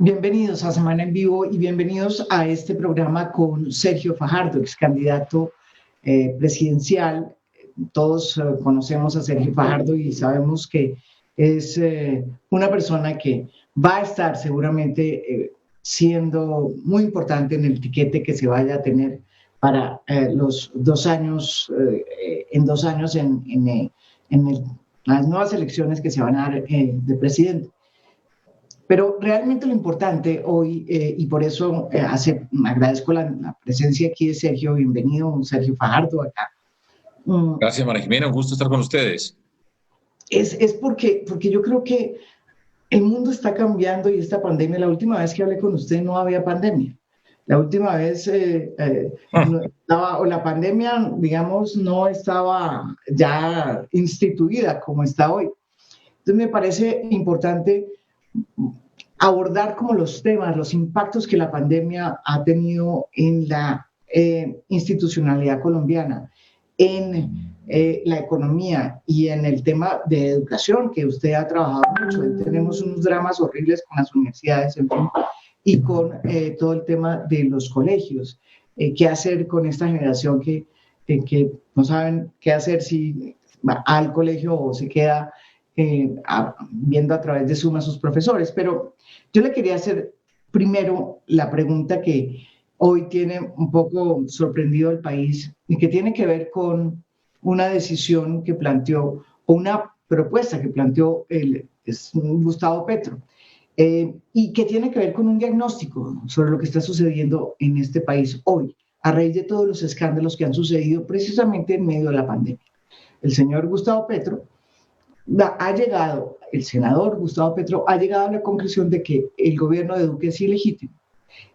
Bienvenidos a Semana en Vivo y bienvenidos a este programa con Sergio Fajardo, ex candidato presidencial. Todos conocemos a Sergio Fajardo y sabemos que es una persona que va a estar seguramente siendo muy importante en el tiquete que se vaya a tener para los 2 años, en 2 años las nuevas elecciones que se van a dar de presidente. Pero realmente lo importante hoy, y por eso agradezco la presencia aquí de Sergio, bienvenido Sergio Fajardo acá. Gracias, María Jimena, un gusto estar con ustedes. Es porque yo creo que el mundo está cambiando y esta pandemia, la última vez que hablé con usted no había pandemia. La última vez no estaba, o la pandemia, digamos, no estaba ya instituida como está hoy. Entonces me parece importante abordar como los temas, los impactos que la pandemia ha tenido en la institucionalidad colombiana, en la economía y en el tema de educación, que usted ha trabajado mucho. Tenemos unos dramas horribles con las universidades, en fin, y con todo el tema de los colegios. ¿Qué hacer con esta generación que no saben qué hacer si va al colegio o se queda viendo a través de Zoom a sus profesores? Pero yo le quería hacer primero la pregunta que hoy tiene un poco sorprendido al país y que tiene que ver con una decisión que planteó, o una propuesta que planteó Gustavo Petro, y que tiene que ver con un diagnóstico sobre lo que está sucediendo en este país hoy, a raíz de todos los escándalos que han sucedido precisamente en medio de la pandemia. El señor Gustavo Petro el senador Gustavo Petro ha llegado a la conclusión de que el gobierno de Duque es ilegítimo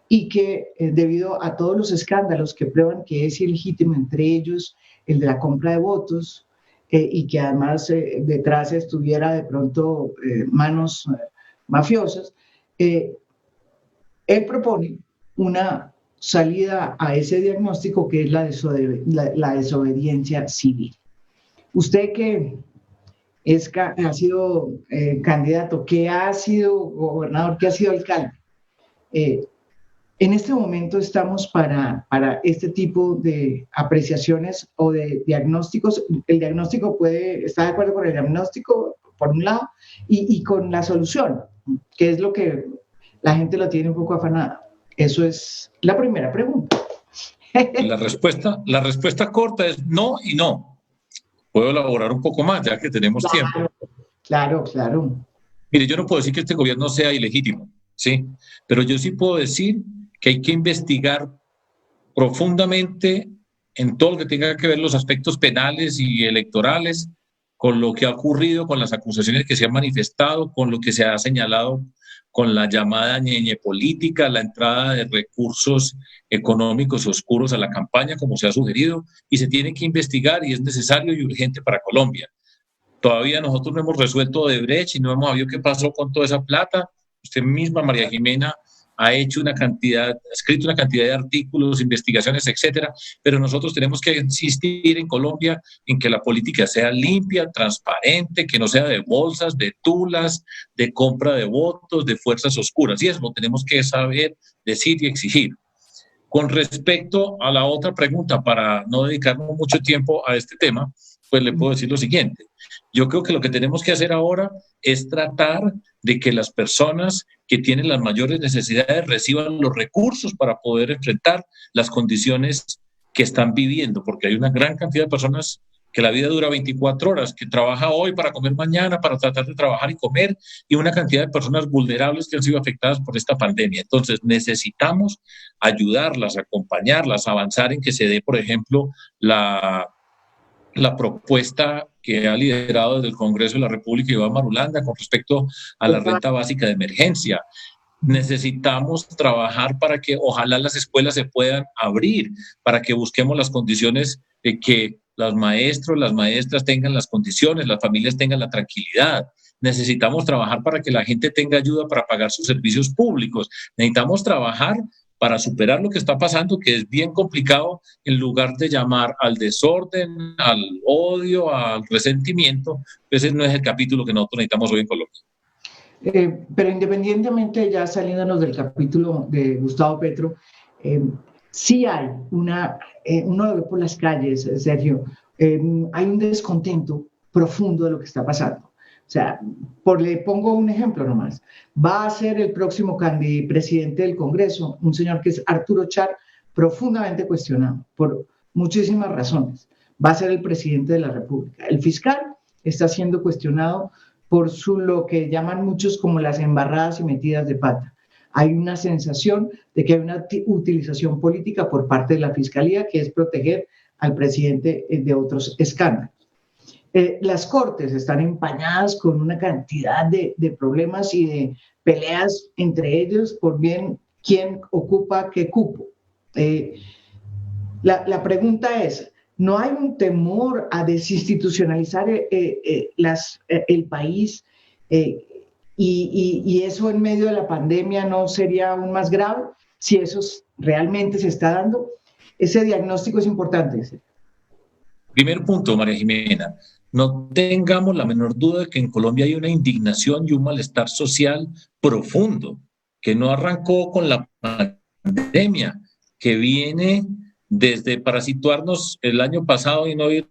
y que debido a todos los escándalos que prueban que es ilegítimo, entre ellos el de la compra de votos, y que además detrás estuviera de pronto manos mafiosas, él propone una salida a ese diagnóstico que es la desobediencia civil. Usted que ha sido candidato, que ha sido gobernador, que ha sido alcalde. En este momento estamos para este tipo de apreciaciones o de diagnósticos. El diagnóstico está de acuerdo con el diagnóstico, por un lado, y con la solución, que es lo que la gente lo tiene un poco afanada. Eso es la primera pregunta. La respuesta corta es no y no. Puedo elaborar un poco más, ya que tenemos tiempo. Claro. Mire, yo no puedo decir que este gobierno sea ilegítimo, ¿sí? Pero yo sí puedo decir que hay que investigar profundamente en todo lo que tenga que ver los aspectos penales y electorales, con lo que ha ocurrido, con las acusaciones que se han manifestado, con lo que se ha señalado con la llamada ñeñe política, la entrada de recursos económicos oscuros a la campaña, como se ha sugerido, y se tiene que investigar y es necesario y urgente para Colombia. Todavía nosotros no hemos resuelto Odebrecht y no hemos sabido qué pasó con toda esa plata. Usted misma, María Jimena, ha escrito una cantidad de artículos, investigaciones, etcétera, pero nosotros tenemos que insistir en Colombia en que la política sea limpia, transparente, que no sea de bolsas, de tulas, de compra de votos, de fuerzas oscuras, y eso lo tenemos que saber decir y exigir. Con respecto a la otra pregunta, para no dedicarnos mucho tiempo a este tema, pues le puedo decir lo siguiente. Yo creo que lo que tenemos que hacer ahora es tratar de que las personas que tienen las mayores necesidades reciban los recursos para poder enfrentar las condiciones que están viviendo, porque hay una gran cantidad de personas que la vida dura 24 horas, que trabaja hoy para comer mañana, para tratar de trabajar y comer, y una cantidad de personas vulnerables que han sido afectadas por esta pandemia. Entonces necesitamos ayudarlas, acompañarlas, avanzar en que se dé, por ejemplo, la propuesta que ha liderado desde el Congreso de la República Iván Marulanda con respecto a la renta básica de emergencia. Necesitamos trabajar para que ojalá las escuelas se puedan abrir, para que busquemos las condiciones de que los maestros, las maestras tengan las condiciones, las familias tengan la tranquilidad. Necesitamos trabajar para que la gente tenga ayuda para pagar sus servicios públicos. Necesitamos trabajar para superar lo que está pasando, que es bien complicado, en lugar de llamar al desorden, al odio, al resentimiento. Ese no es el capítulo que nosotros necesitamos hoy en Colombia. Pero independientemente, ya saliéndonos del capítulo de Gustavo Petro, sí hay uno lo ve por las calles, Sergio, hay un descontento profundo de lo que está pasando. O sea, le pongo un ejemplo nomás. Va a ser el próximo presidente del Congreso, un señor que es Arturo Char, profundamente cuestionado por muchísimas razones. Va a ser el presidente de la República. El fiscal está siendo cuestionado por lo que llaman muchos como las embarradas y metidas de pata. Hay una sensación de que hay una utilización política por parte de la Fiscalía, que es proteger al presidente de otros escándalos. Las cortes están empañadas con una cantidad de problemas y de peleas entre ellos por bien quién ocupa qué cupo. La pregunta es, ¿no hay un temor a desinstitucionalizar el país y eso en medio de la pandemia no sería aún más grave si eso realmente se está dando? Ese diagnóstico es importante. Primer punto, María Jimena, no tengamos la menor duda de que en Colombia hay una indignación y un malestar social profundo, que no arrancó con la pandemia, que viene desde, para situarnos el año pasado y no ir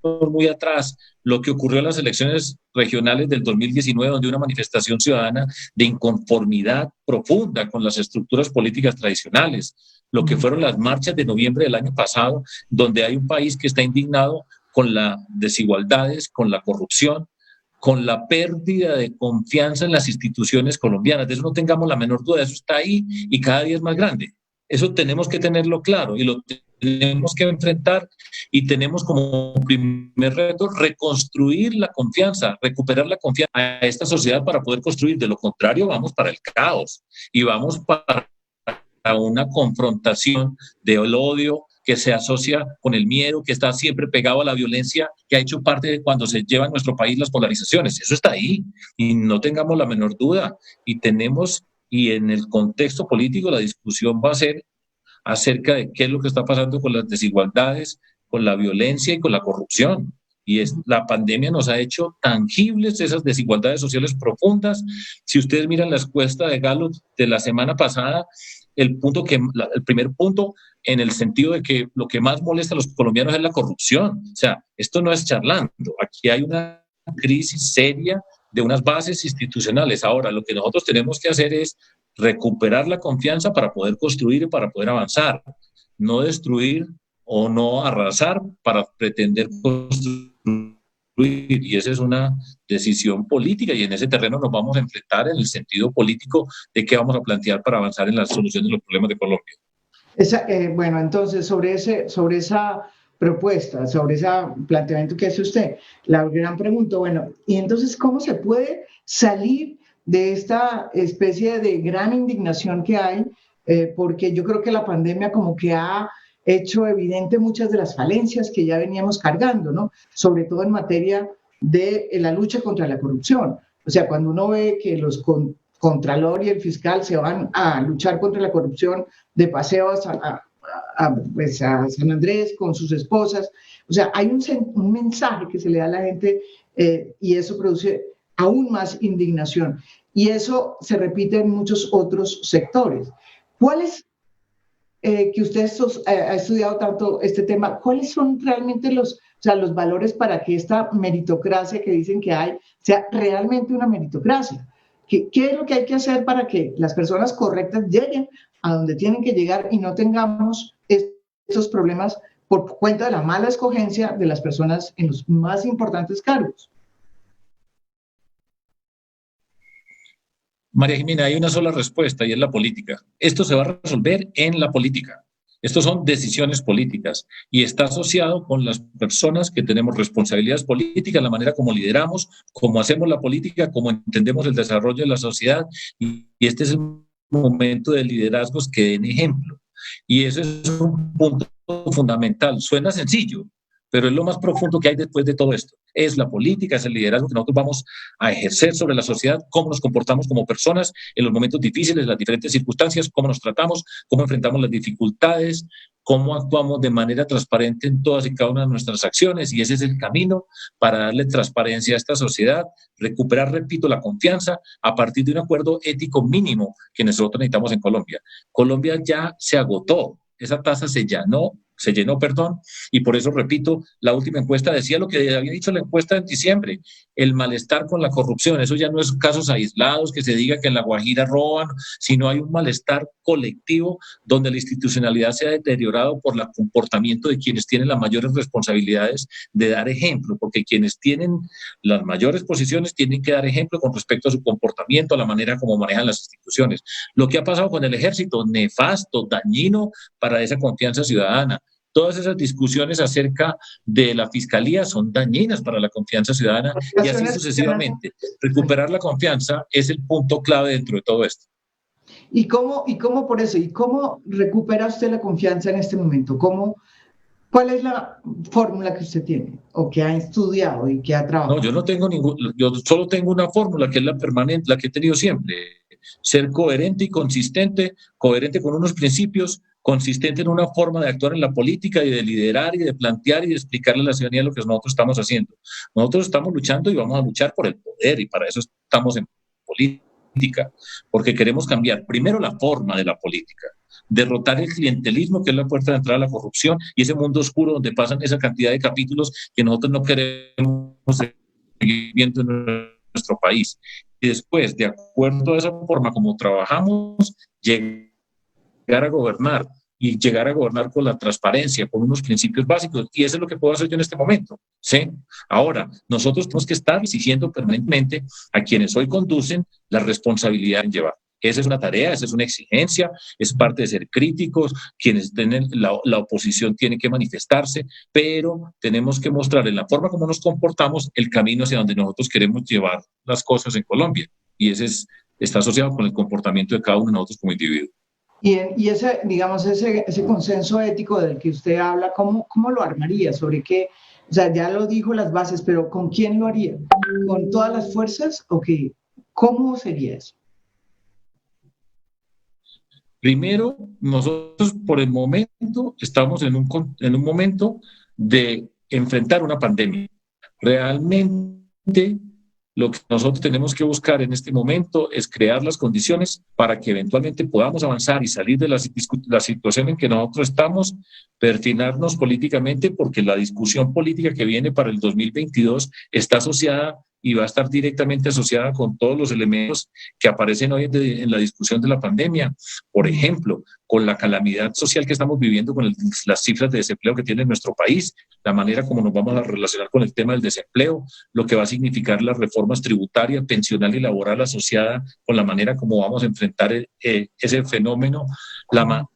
muy atrás, lo que ocurrió en las elecciones regionales del 2019, donde una manifestación ciudadana de inconformidad profunda con las estructuras políticas tradicionales, lo que fueron las marchas de noviembre del año pasado, donde hay un país que está indignado con las desigualdades, con la corrupción, con la pérdida de confianza en las instituciones colombianas. De eso no tengamos la menor duda, eso está ahí y cada día es más grande. Eso tenemos que tenerlo claro y lo tenemos que enfrentar y tenemos como primer reto reconstruir la confianza, recuperar la confianza a esta sociedad para poder construir. De lo contrario, vamos para el caos y vamos para una confrontación del odio que se asocia con el miedo, que está siempre pegado a la violencia, que ha hecho parte de cuando se lleva en nuestro país las polarizaciones. Eso está ahí y no tengamos la menor duda. Y en el contexto político la discusión va a ser acerca de qué es lo que está pasando con las desigualdades, con la violencia y con la corrupción. La pandemia nos ha hecho tangibles esas desigualdades sociales profundas. Si ustedes miran la encuesta de Gallup de la semana pasada, el primer punto en el sentido de que lo que más molesta a los colombianos es la corrupción. O sea, esto no es charlando. Aquí hay una crisis seria de unas bases institucionales. Ahora, lo que nosotros tenemos que hacer es recuperar la confianza para poder construir y para poder avanzar, no destruir o no arrasar para pretender construir. Y esa es una decisión política y en ese terreno nos vamos a enfrentar en el sentido político de qué vamos a plantear para avanzar en la solución de los problemas de Colombia. Bueno, entonces sobre esa propuesta, sobre ese planteamiento que hace usted, la gran pregunta, bueno, y entonces, ¿cómo se puede salir de esta especie de gran indignación que hay? Porque yo creo que la pandemia como que ha hecho evidente muchas de las falencias que ya veníamos cargando, ¿no? Sobre todo en materia de la lucha contra la corrupción. O sea, cuando uno ve que los Contralor y el fiscal se van a luchar contra la corrupción de paseos pues a San Andrés con sus esposas. O sea, hay un mensaje que se le da a la gente y eso produce aún más indignación. Y eso se repite en muchos otros sectores. ¿Cuáles, que usted ha estudiado tanto este tema, cuáles son realmente los valores para que esta meritocracia que dicen que hay sea realmente una meritocracia? ¿Qué es lo que hay que hacer para que las personas correctas lleguen a donde tienen que llegar y no tengamos estos problemas por cuenta de la mala escogencia de las personas en los más importantes cargos? María Jimena, hay una sola respuesta y es la política. Esto se va a resolver en la política. Estos son decisiones políticas y está asociado con las personas que tenemos responsabilidades políticas, la manera como lideramos, cómo hacemos la política, cómo entendemos el desarrollo de la sociedad y este es el momento de liderazgos que den ejemplo. Y ese es un punto fundamental. Suena sencillo, pero es lo más profundo que hay después de todo esto. Es la política, es el liderazgo que nosotros vamos a ejercer sobre la sociedad, cómo nos comportamos como personas en los momentos difíciles, las diferentes circunstancias, cómo nos tratamos, cómo enfrentamos las dificultades, cómo actuamos de manera transparente en todas y cada una de nuestras acciones, y ese es el camino para darle transparencia a esta sociedad, recuperar, repito, la confianza a partir de un acuerdo ético mínimo que nosotros necesitamos en Colombia. Colombia ya se agotó, esa tasa se llenó, y por eso, repito, la última encuesta decía lo que había dicho la encuesta en diciembre, el malestar con la corrupción. Eso ya no es casos aislados que se diga que en La Guajira roban, sino hay un malestar colectivo donde la institucionalidad se ha deteriorado por el comportamiento de quienes tienen las mayores responsabilidades de dar ejemplo, porque quienes tienen las mayores posiciones tienen que dar ejemplo con respecto a su comportamiento, a la manera como manejan las instituciones. Lo que ha pasado con el ejército, nefasto, dañino para esa confianza ciudadana. Todas esas discusiones acerca de la fiscalía son dañinas para la confianza ciudadana, y así sucesivamente. Recuperar la confianza es el punto clave dentro de todo esto. ¿Y cómo por eso? ¿Y cómo recupera usted la confianza en este momento? ¿Cuál es la fórmula que usted tiene o que ha estudiado y que ha trabajado? No, yo no tengo yo solo tengo una fórmula que es la permanente, la que he tenido siempre. Ser coherente y consistente, coherente con unos principios, consistente en una forma de actuar en la política y de liderar y de plantear y de explicarle a la ciudadanía lo que nosotros estamos haciendo. Nosotros estamos luchando y vamos a luchar por el poder, y para eso estamos en política, porque queremos cambiar primero la forma de la política, derrotar el clientelismo, que es la puerta de entrada a la corrupción, y ese mundo oscuro donde pasan esa cantidad de capítulos que nosotros no queremos seguir viendo en nuestro país. Y después, de acuerdo a esa forma como trabajamos, llegar a gobernar, y llegar a gobernar con la transparencia, con unos principios básicos, y eso es lo que puedo hacer yo en este momento, ¿sí? Ahora, nosotros tenemos que estar exigiendo permanentemente a quienes hoy conducen la responsabilidad en llevar. Esa es una tarea, esa es una exigencia, es parte de ser críticos. Quienes tienen la oposición tienen que manifestarse, pero tenemos que mostrar en la forma como nos comportamos el camino hacia donde nosotros queremos llevar las cosas en Colombia, y está asociado con el comportamiento de cada uno de nosotros como individuo. Y ese, digamos, ese consenso ético del que usted habla, ¿cómo lo armaría? ¿Sobre qué? O sea, ya lo dijo las bases, pero ¿con quién lo haría? ¿Con todas las fuerzas? ¿O qué? ¿Cómo sería eso? Primero, nosotros por el momento estamos en un momento de enfrentar una pandemia. Realmente lo que nosotros tenemos que buscar en este momento es crear las condiciones para que eventualmente podamos avanzar y salir de la situación en que nosotros estamos, perfinarnos políticamente, porque la discusión política que viene para el 2022 está asociada y va a estar directamente asociada con todos los elementos que aparecen hoy en la discusión de la pandemia. Por ejemplo, con la calamidad social que estamos viviendo, con las cifras de desempleo que tiene nuestro país, la manera como nos vamos a relacionar con el tema del desempleo, lo que va a significar las reformas tributarias, pensional y laboral asociada con la manera como vamos a enfrentar ese fenómeno,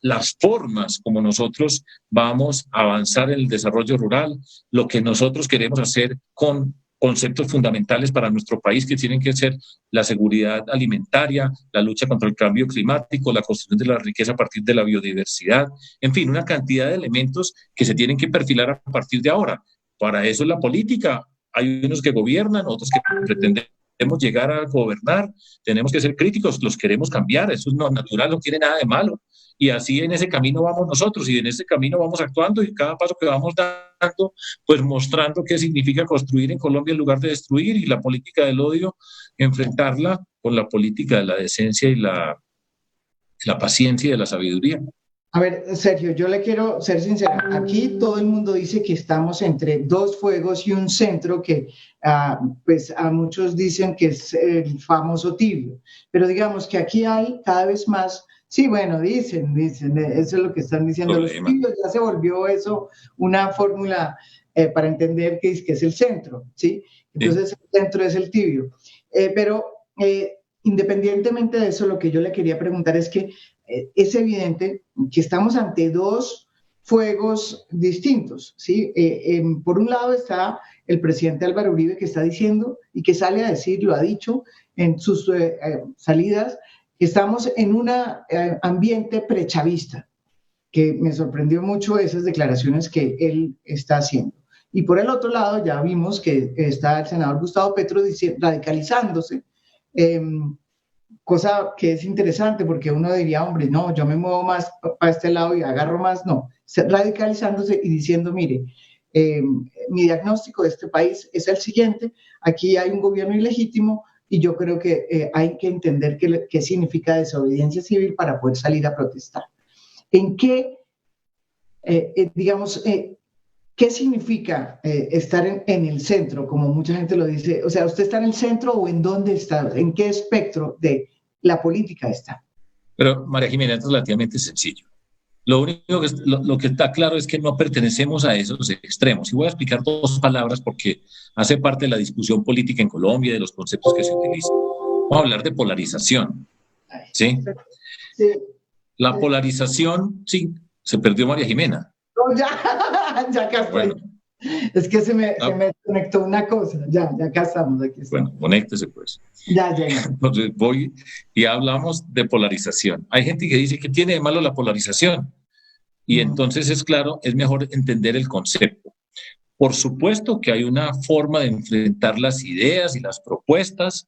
las formas como nosotros vamos a avanzar en el desarrollo rural, lo que nosotros queremos hacer con conceptos fundamentales para nuestro país, que tienen que ser la seguridad alimentaria, la lucha contra el cambio climático, la construcción de la riqueza a partir de la biodiversidad, en fin, una cantidad de elementos que se tienen que perfilar a partir de ahora. Para eso es la política. Hay unos que gobiernan, otros que pretendemos llegar a gobernar, tenemos que ser críticos, los queremos cambiar, eso es natural, no tiene nada de malo. Y así en ese camino vamos nosotros, y en ese camino vamos actuando, y cada paso que vamos dando, pues mostrando qué significa construir en Colombia en lugar de destruir, y la política del odio, enfrentarla con la política de la decencia y la paciencia y de la sabiduría. A ver, Sergio, yo le quiero ser sincera. Aquí todo el mundo dice que estamos entre dos fuegos y un centro que, pues, a muchos dicen que es el famoso tibio. Pero digamos que aquí hay cada vez más. Sí, bueno, dicen, eso es lo que están diciendo los tibios. Ya se volvió eso una fórmula para entender que es el centro, ¿sí? Entonces, sí. El centro es el tibio. Pero independientemente de eso, lo que yo le quería preguntar es que es evidente que estamos ante dos fuegos distintos, ¿sí? Por un lado está el presidente Álvaro Uribe, que está diciendo y que sale a decir, lo ha dicho en sus salidas, que estamos en un ambiente prechavista, que me sorprendió mucho esas declaraciones que él está haciendo. Y por el otro lado ya vimos que está el senador Gustavo Petro radicalizándose, cosa que es interesante porque uno diría, hombre, no, yo me muevo más para este lado y agarro más, no, radicalizándose y diciendo, mire, eh, mi diagnóstico de este país es el siguiente, aquí hay un gobierno ilegítimo y yo creo que hay que entender qué significa desobediencia civil para poder salir a protestar. ¿En qué, digamos, qué significa estar en el centro, como mucha gente lo dice? O sea, ¿usted está en el centro o en dónde está? ¿En qué espectro de la política está? Pero, María Jimena, es relativamente sencillo. Lo único que, lo que está claro es que no pertenecemos a esos extremos. Y voy a explicar dos palabras porque hace parte de la discusión política en Colombia y de los conceptos que se utilizan. Vamos a hablar de polarización. ¿Sí? Sí. La polarización, sí, se perdió María Jimena. No, ya, ya acá estoy. Bueno, es que se me conectó una cosa. Ya acá estamos. Aquí estamos. Bueno, conéctese pues. Ya. Entonces voy y hablamos de polarización. Hay gente que dice que tiene de malo la polarización. Y entonces es claro, es mejor entender el concepto. Por supuesto que hay una forma de enfrentar las ideas y las propuestas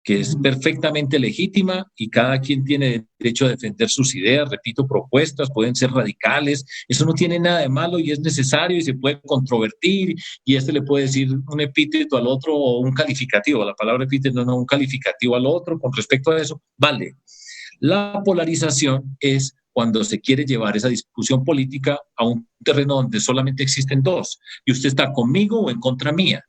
que es perfectamente legítima y cada quien tiene derecho a defender sus ideas, repito, propuestas, pueden ser radicales, eso no tiene nada de malo y es necesario y se puede controvertir y le puede decir un epíteto al otro o un calificativo, la palabra epíteto no, un calificativo al otro con respecto a eso, vale. La polarización es cuando se quiere llevar esa discusión política a un terreno donde solamente existen dos y usted está conmigo o en contra mía.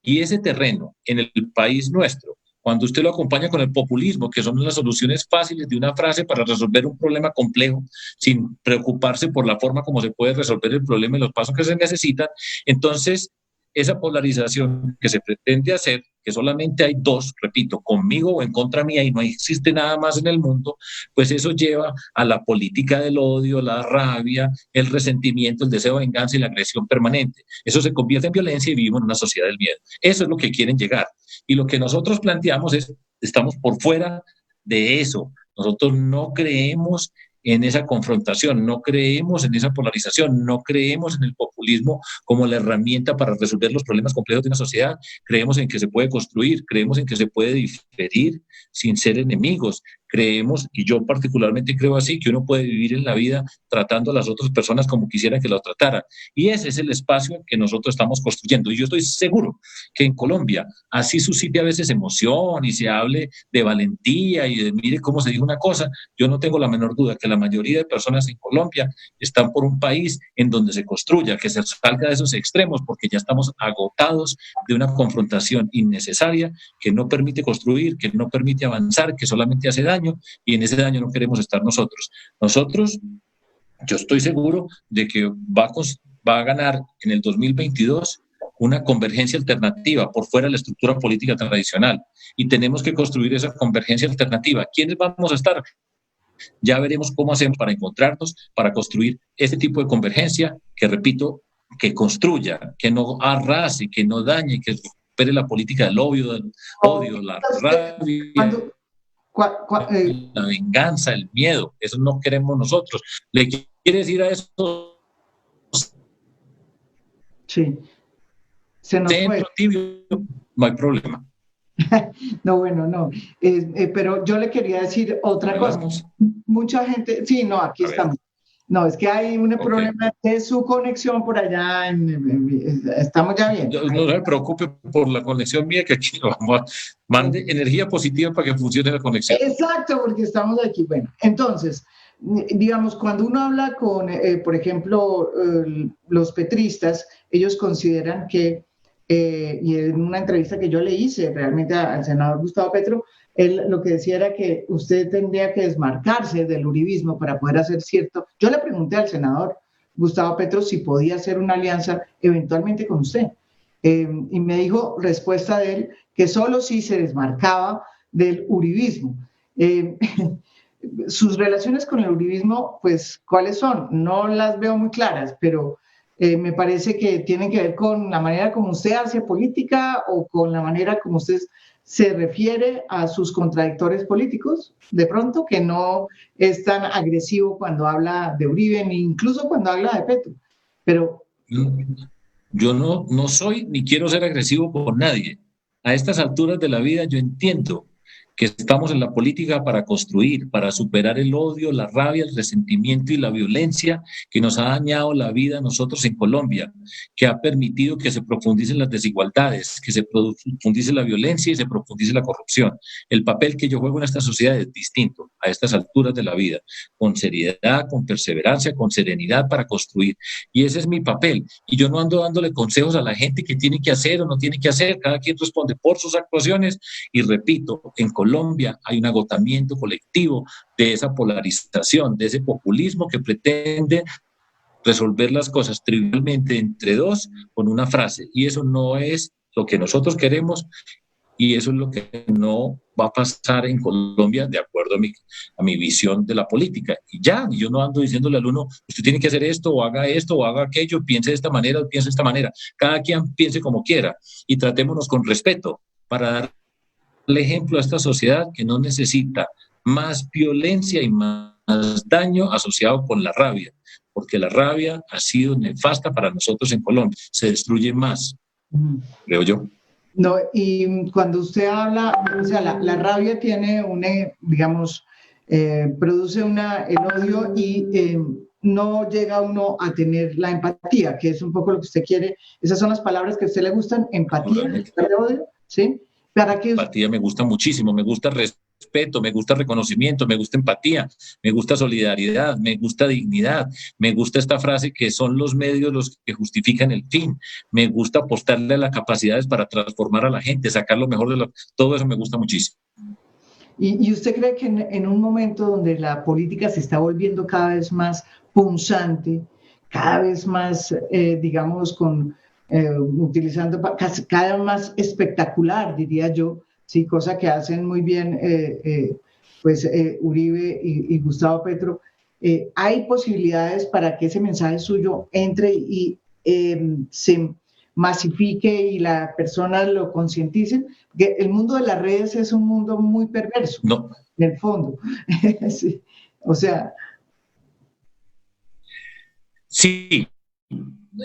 Y ese terreno en el país nuestro, cuando usted lo acompaña con el populismo, que son las soluciones fáciles de una frase para resolver un problema complejo, sin preocuparse por la forma como se puede resolver el problema y los pasos que se necesitan, entonces esa polarización que se pretende hacer, que solamente hay dos, repito, conmigo o en contra mía y no existe nada más en el mundo, pues eso lleva a la política del odio, la rabia, el resentimiento, el deseo de venganza y la agresión permanente. Eso se convierte en violencia y vivimos en una sociedad del miedo. Eso es lo que quieren llegar. Y lo que nosotros planteamos es, estamos por fuera de eso. Nosotros no creemos en esa confrontación, no creemos en esa polarización, no creemos en el populismo como la herramienta para resolver los problemas complejos de una sociedad, creemos en que se puede construir, creemos en que se puede diferir sin ser enemigos, creemos, y yo particularmente creo así, que uno puede vivir en la vida tratando a las otras personas como quisiera que lo trataran, y ese es el espacio que nosotros estamos construyendo, y yo estoy seguro que en Colombia, así suscite a veces emoción y se hable de valentía y de mire cómo se dijo una cosa, yo no tengo la menor duda que la mayoría de personas en Colombia están por un país en donde se construya, que se salga de esos extremos, porque ya estamos agotados de una confrontación innecesaria que no permite construir, que no permite avanzar, que solamente hace daño, y en ese daño no queremos estar nosotros. Nosotros, yo estoy seguro de que va a ganar en el 2022 una convergencia alternativa por fuera de la estructura política tradicional, y tenemos que construir esa convergencia alternativa. ¿Quiénes vamos a estar? Ya veremos cómo hacemos para encontrarnos, para construir este tipo de convergencia que, repito, que construya, que no arrase, que no dañe, que recupere la política del odio, la rabia, la venganza, el miedo. Eso no queremos nosotros. ¿Le quiere decir a eso? Sí. Se nos fue. Tibio, no hay problema. No, bueno, no. Pero yo le quería decir otra cosa. Mucha gente, sí, no, aquí estamos. No, es que hay un problema de su conexión por allá. Estamos ya bien. No se preocupe por la conexión mía, que aquí mande energía positiva para que funcione la conexión. Exacto, porque estamos aquí. Bueno, entonces, digamos, cuando uno habla con, por ejemplo, los petristas, ellos consideran que y en una entrevista que yo le hice realmente al senador Gustavo Petro, él lo que decía era que usted tendría que desmarcarse del uribismo para poder hacer cierto. Yo le pregunté al senador Gustavo Petro si podía hacer una alianza eventualmente con usted. Y me dijo, respuesta de él, que solo si se desmarcaba del uribismo. Sus relaciones con el uribismo, pues, ¿cuáles son? No las veo muy claras, pero me parece que tienen que ver con la manera como usted hace política o con la manera como usted se refiere a sus contradictores políticos, de pronto, que no es tan agresivo cuando habla de Uribe, ni incluso cuando habla de Petro. Pero yo no soy ni quiero ser agresivo con nadie. A estas alturas de la vida yo entiendo que estamos en la política para construir, para superar el odio, la rabia, el resentimiento y la violencia que nos ha dañado la vida a nosotros en Colombia, que ha permitido que se profundicen las desigualdades, que se profundice la violencia y se profundice la corrupción. El papel que yo juego en esta sociedad es distinto a estas alturas de la vida, con seriedad, con perseverancia, con serenidad para construir. Y ese es mi papel. Y yo no ando dándole consejos a la gente que tiene que hacer o no tiene que hacer. Cada quien responde por sus actuaciones. Y repito, en Colombia hay un agotamiento colectivo de esa polarización, de ese populismo que pretende resolver las cosas trivialmente entre dos con una frase. Y eso no es lo que nosotros queremos y eso es lo que no va a pasar en Colombia de acuerdo a mi visión de la política. Y ya, yo no ando diciéndole al uno, usted tiene que hacer esto o haga aquello, piense de esta manera o piense de esta manera. Cada quien piense como quiera y tratémonos con respeto para darle ejemplo a esta sociedad que no necesita más violencia y más daño asociado con la rabia, porque la rabia ha sido nefasta para nosotros en Colombia. Se destruye más, creo yo. No, y cuando usted habla, o sea, la rabia tiene digamos, produce el odio y no llega uno a tener la empatía, que es un poco lo que usted quiere. Esas son las palabras que a usted le gustan, empatía, odio, ¿sí? ¿Para qué? Empatía me gusta muchísimo, me gusta respeto, me gusta reconocimiento, me gusta empatía, me gusta solidaridad, me gusta dignidad, me gusta esta frase que son los medios los que justifican el fin, me gusta apostarle a las capacidades para transformar a la gente, sacar lo mejor de todo eso me gusta muchísimo. ¿Y usted cree que en un momento donde la política se está volviendo cada vez más punzante, cada vez más, digamos, utilizando cada vez más espectacular, diría yo, sí, cosa que hacen muy bien Uribe y Gustavo Petro, hay posibilidades para que ese mensaje suyo entre y se masifique y la persona lo concientice, porque el mundo de las redes es un mundo muy perverso, no. En el fondo. Sí. O sea... Sí,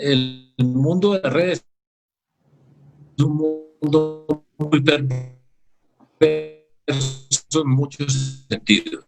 el mundo de las redes es un mundo muy perverso en muchos sentidos.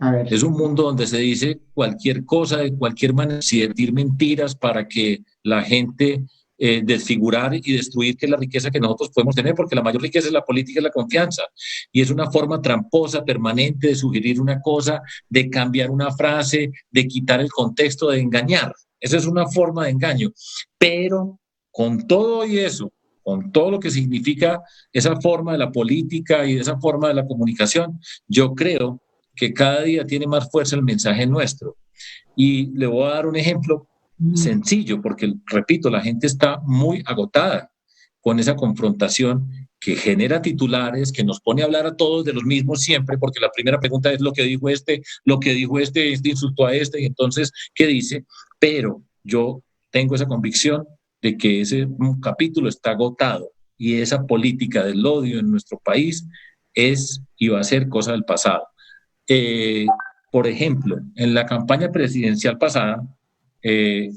A ver. Es un mundo donde se dice cualquier cosa de cualquier manera, decir mentiras para que la gente desfigurar y destruir que es la riqueza que nosotros podemos tener, porque la mayor riqueza es la política y la confianza, y es una forma tramposa, permanente de sugerir una cosa, de cambiar una frase, de quitar el contexto, de engañar. Esa es una forma de engaño, pero con todo y eso, con todo lo que significa esa forma de la política y esa forma de la comunicación, yo creo que cada día tiene más fuerza el mensaje nuestro. Y le voy a dar un ejemplo sencillo, porque, repito, la gente está muy agotada con esa confrontación que genera titulares, que nos pone a hablar a todos de los mismos siempre, porque la primera pregunta es lo que dijo este insultó a este, y entonces, ¿qué dice? Pero yo tengo esa convicción de que ese capítulo está agotado y esa política del odio en nuestro país es y va a ser cosa del pasado. Por ejemplo, en la campaña presidencial pasada,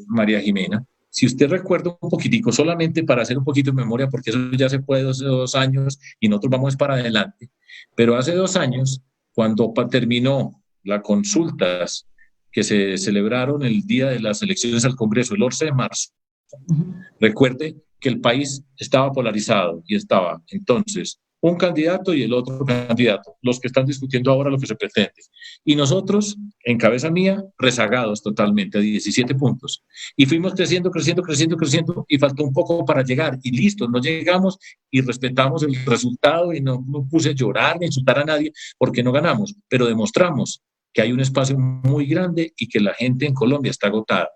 María Jimena, si usted recuerda un poquitico, solamente para hacer un poquito de memoria, porque eso ya se fue hace 2 años y nosotros vamos para adelante, pero hace 2 años, cuando terminó las consultas que se celebraron el día de las elecciones al Congreso, el 11 de marzo, recuerde que el país estaba polarizado y estaba entonces un candidato y el otro candidato, los que están discutiendo ahora lo que se pretende. Y nosotros, en cabeza mía, rezagados totalmente a 17 puntos. Y fuimos creciendo y faltó un poco para llegar. Y listo, no llegamos y respetamos el resultado y no puse a llorar ni a insultar a nadie porque no ganamos, pero demostramos que hay un espacio muy grande y que la gente en Colombia está agotada.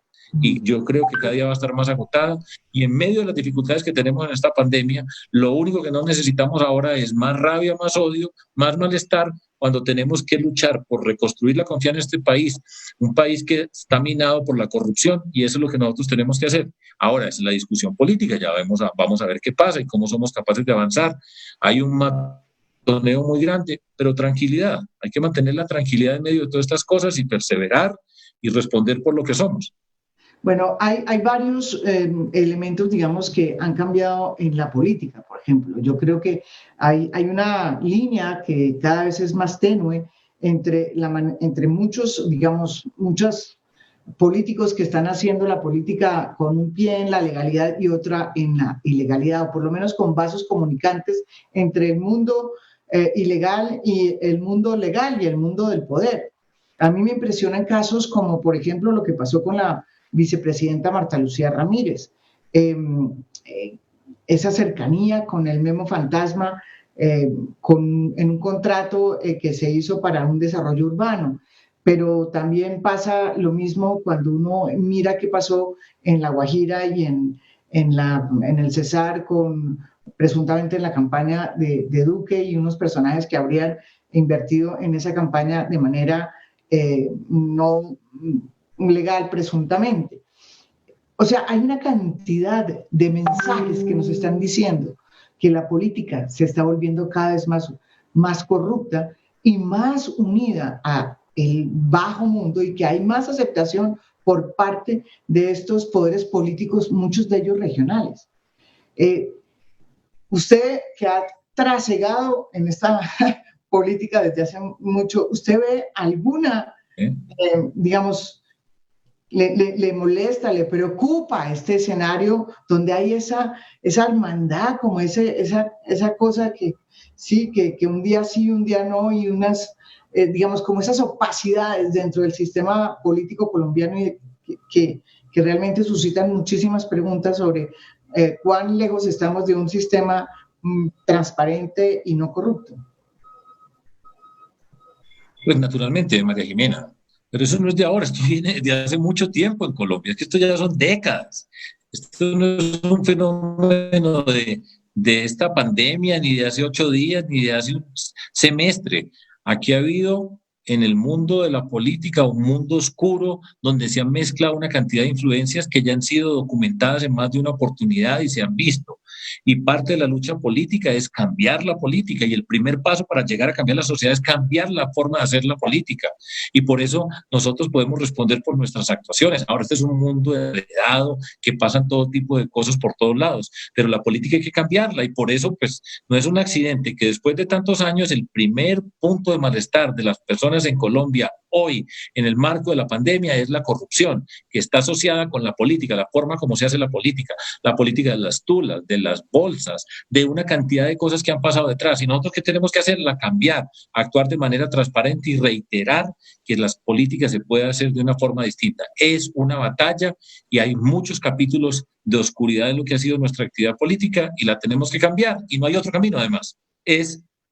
Y yo creo que cada día va a estar más agotada y en medio de las dificultades que tenemos en esta pandemia, lo único que no necesitamos ahora es más rabia, más odio, más malestar, cuando tenemos que luchar por reconstruir la confianza en este país, un país que está minado por la corrupción, y eso es lo que nosotros tenemos que hacer. Ahora es la discusión política, ya vamos a ver qué pasa y cómo somos capaces de avanzar. Hay un matoneo muy grande, pero tranquilidad, hay que mantener la tranquilidad en medio de todas estas cosas y perseverar y responder por lo que somos. Bueno, hay varios elementos, digamos, que han cambiado en la política, por ejemplo. Yo creo que hay una línea que cada vez es más tenue entre muchos, digamos, muchos políticos que están haciendo la política con un pie en la legalidad y otra en la ilegalidad, o por lo menos con vasos comunicantes entre el mundo ilegal y el mundo legal y el mundo del poder. A mí me impresionan casos como, por ejemplo, lo que pasó con la vicepresidenta Marta Lucía Ramírez. Eh, eh, Esa cercanía con el Memo Fantasma en un contrato que se hizo para un desarrollo urbano. Pero también pasa lo mismo cuando uno mira qué pasó en La Guajira y en el Cesar, presuntamente en la campaña de Duque y unos personajes que habrían invertido en esa campaña de manera no legal presuntamente. O sea, hay una cantidad de mensajes que nos están diciendo que la política se está volviendo cada vez más corrupta y más unida a el bajo mundo, y que hay más aceptación por parte de estos poderes políticos, muchos de ellos regionales. Usted que ha trasegado en esta política desde hace mucho, ¿usted ve alguna, digamos, le molesta, le preocupa este escenario donde hay esa hermandad, como esa cosa que sí, que un día sí, un día no, y unas, digamos, como esas opacidades dentro del sistema político colombiano y que realmente suscitan muchísimas preguntas sobre cuán lejos estamos de un sistema transparente y no corrupto? Pues naturalmente, María Jimena, pero eso no es de ahora, esto viene de hace mucho tiempo en Colombia, es que esto ya son décadas. Esto no es un fenómeno de esta pandemia, ni de hace 8 días, ni de hace un semestre. Aquí ha habido en el mundo de la política un mundo oscuro donde se han mezclado una cantidad de influencias que ya han sido documentadas en más de una oportunidad y se han visto. Y parte de la lucha política es cambiar la política, y el primer paso para llegar a cambiar la sociedad es cambiar la forma de hacer la política. Y por eso nosotros podemos responder por nuestras actuaciones. Ahora este es un mundo heredado que pasan todo tipo de cosas por todos lados, pero la política hay que cambiarla, y por eso pues no es un accidente que después de tantos años el primer punto de malestar de las personas en Colombia hoy, en el marco de la pandemia, es la corrupción, que está asociada con la política, la forma como se hace la política de las tulas, de las bolsas, de una cantidad de cosas que han pasado detrás. Y nosotros, ¿qué tenemos que hacer? La cambiar, actuar de manera transparente y reiterar que las políticas se pueden hacer de una forma distinta. Es una batalla y hay muchos capítulos de oscuridad en lo que ha sido nuestra actividad política, y la tenemos que cambiar, y no hay otro camino además.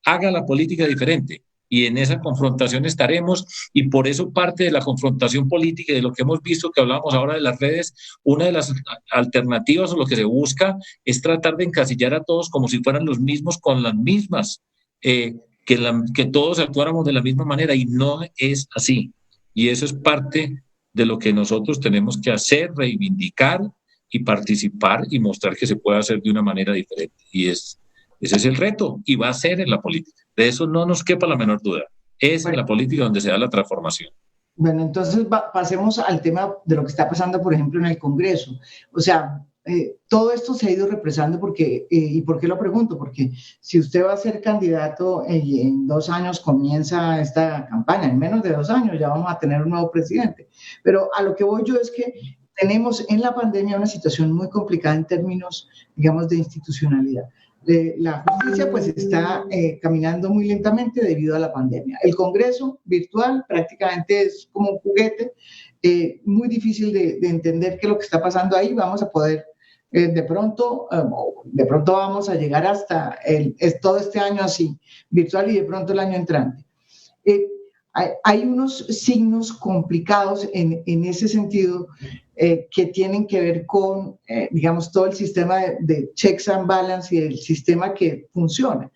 Haga la política diferente. Y en esa confrontación estaremos, y por eso parte de la confrontación política y de lo que hemos visto, que hablábamos ahora de las redes, una de las alternativas o lo que se busca es tratar de encasillar a todos como si fueran los mismos con las mismas, que todos actuáramos de la misma manera, y no es así. Y eso es parte de lo que nosotros tenemos que hacer, reivindicar y participar y mostrar que se puede hacer de una manera diferente. Ese es el reto, y va a ser en la política. De eso no nos quepa la menor duda. Es en la política donde se da la transformación. Bueno, entonces pasemos al tema de lo que está pasando, por ejemplo, en el Congreso. O sea, todo esto se ha ido represando porque, ¿y por qué lo pregunto? Porque si usted va a ser candidato y en 2 años comienza esta campaña, en menos de 2 años ya vamos a tener un nuevo presidente. Pero a lo que voy yo es que tenemos en la pandemia una situación muy complicada en términos, digamos, de institucionalidad. La justicia pues está caminando muy lentamente debido a la pandemia. El Congreso virtual prácticamente es como un juguete, muy difícil de entender qué es lo que está pasando ahí. Vamos a poder, de pronto vamos a llegar hasta todo este año así, virtual, y de pronto el año entrante. Hay unos signos complicados en ese sentido que tienen que ver con, digamos, todo el sistema de checks and balance y el sistema que funciona.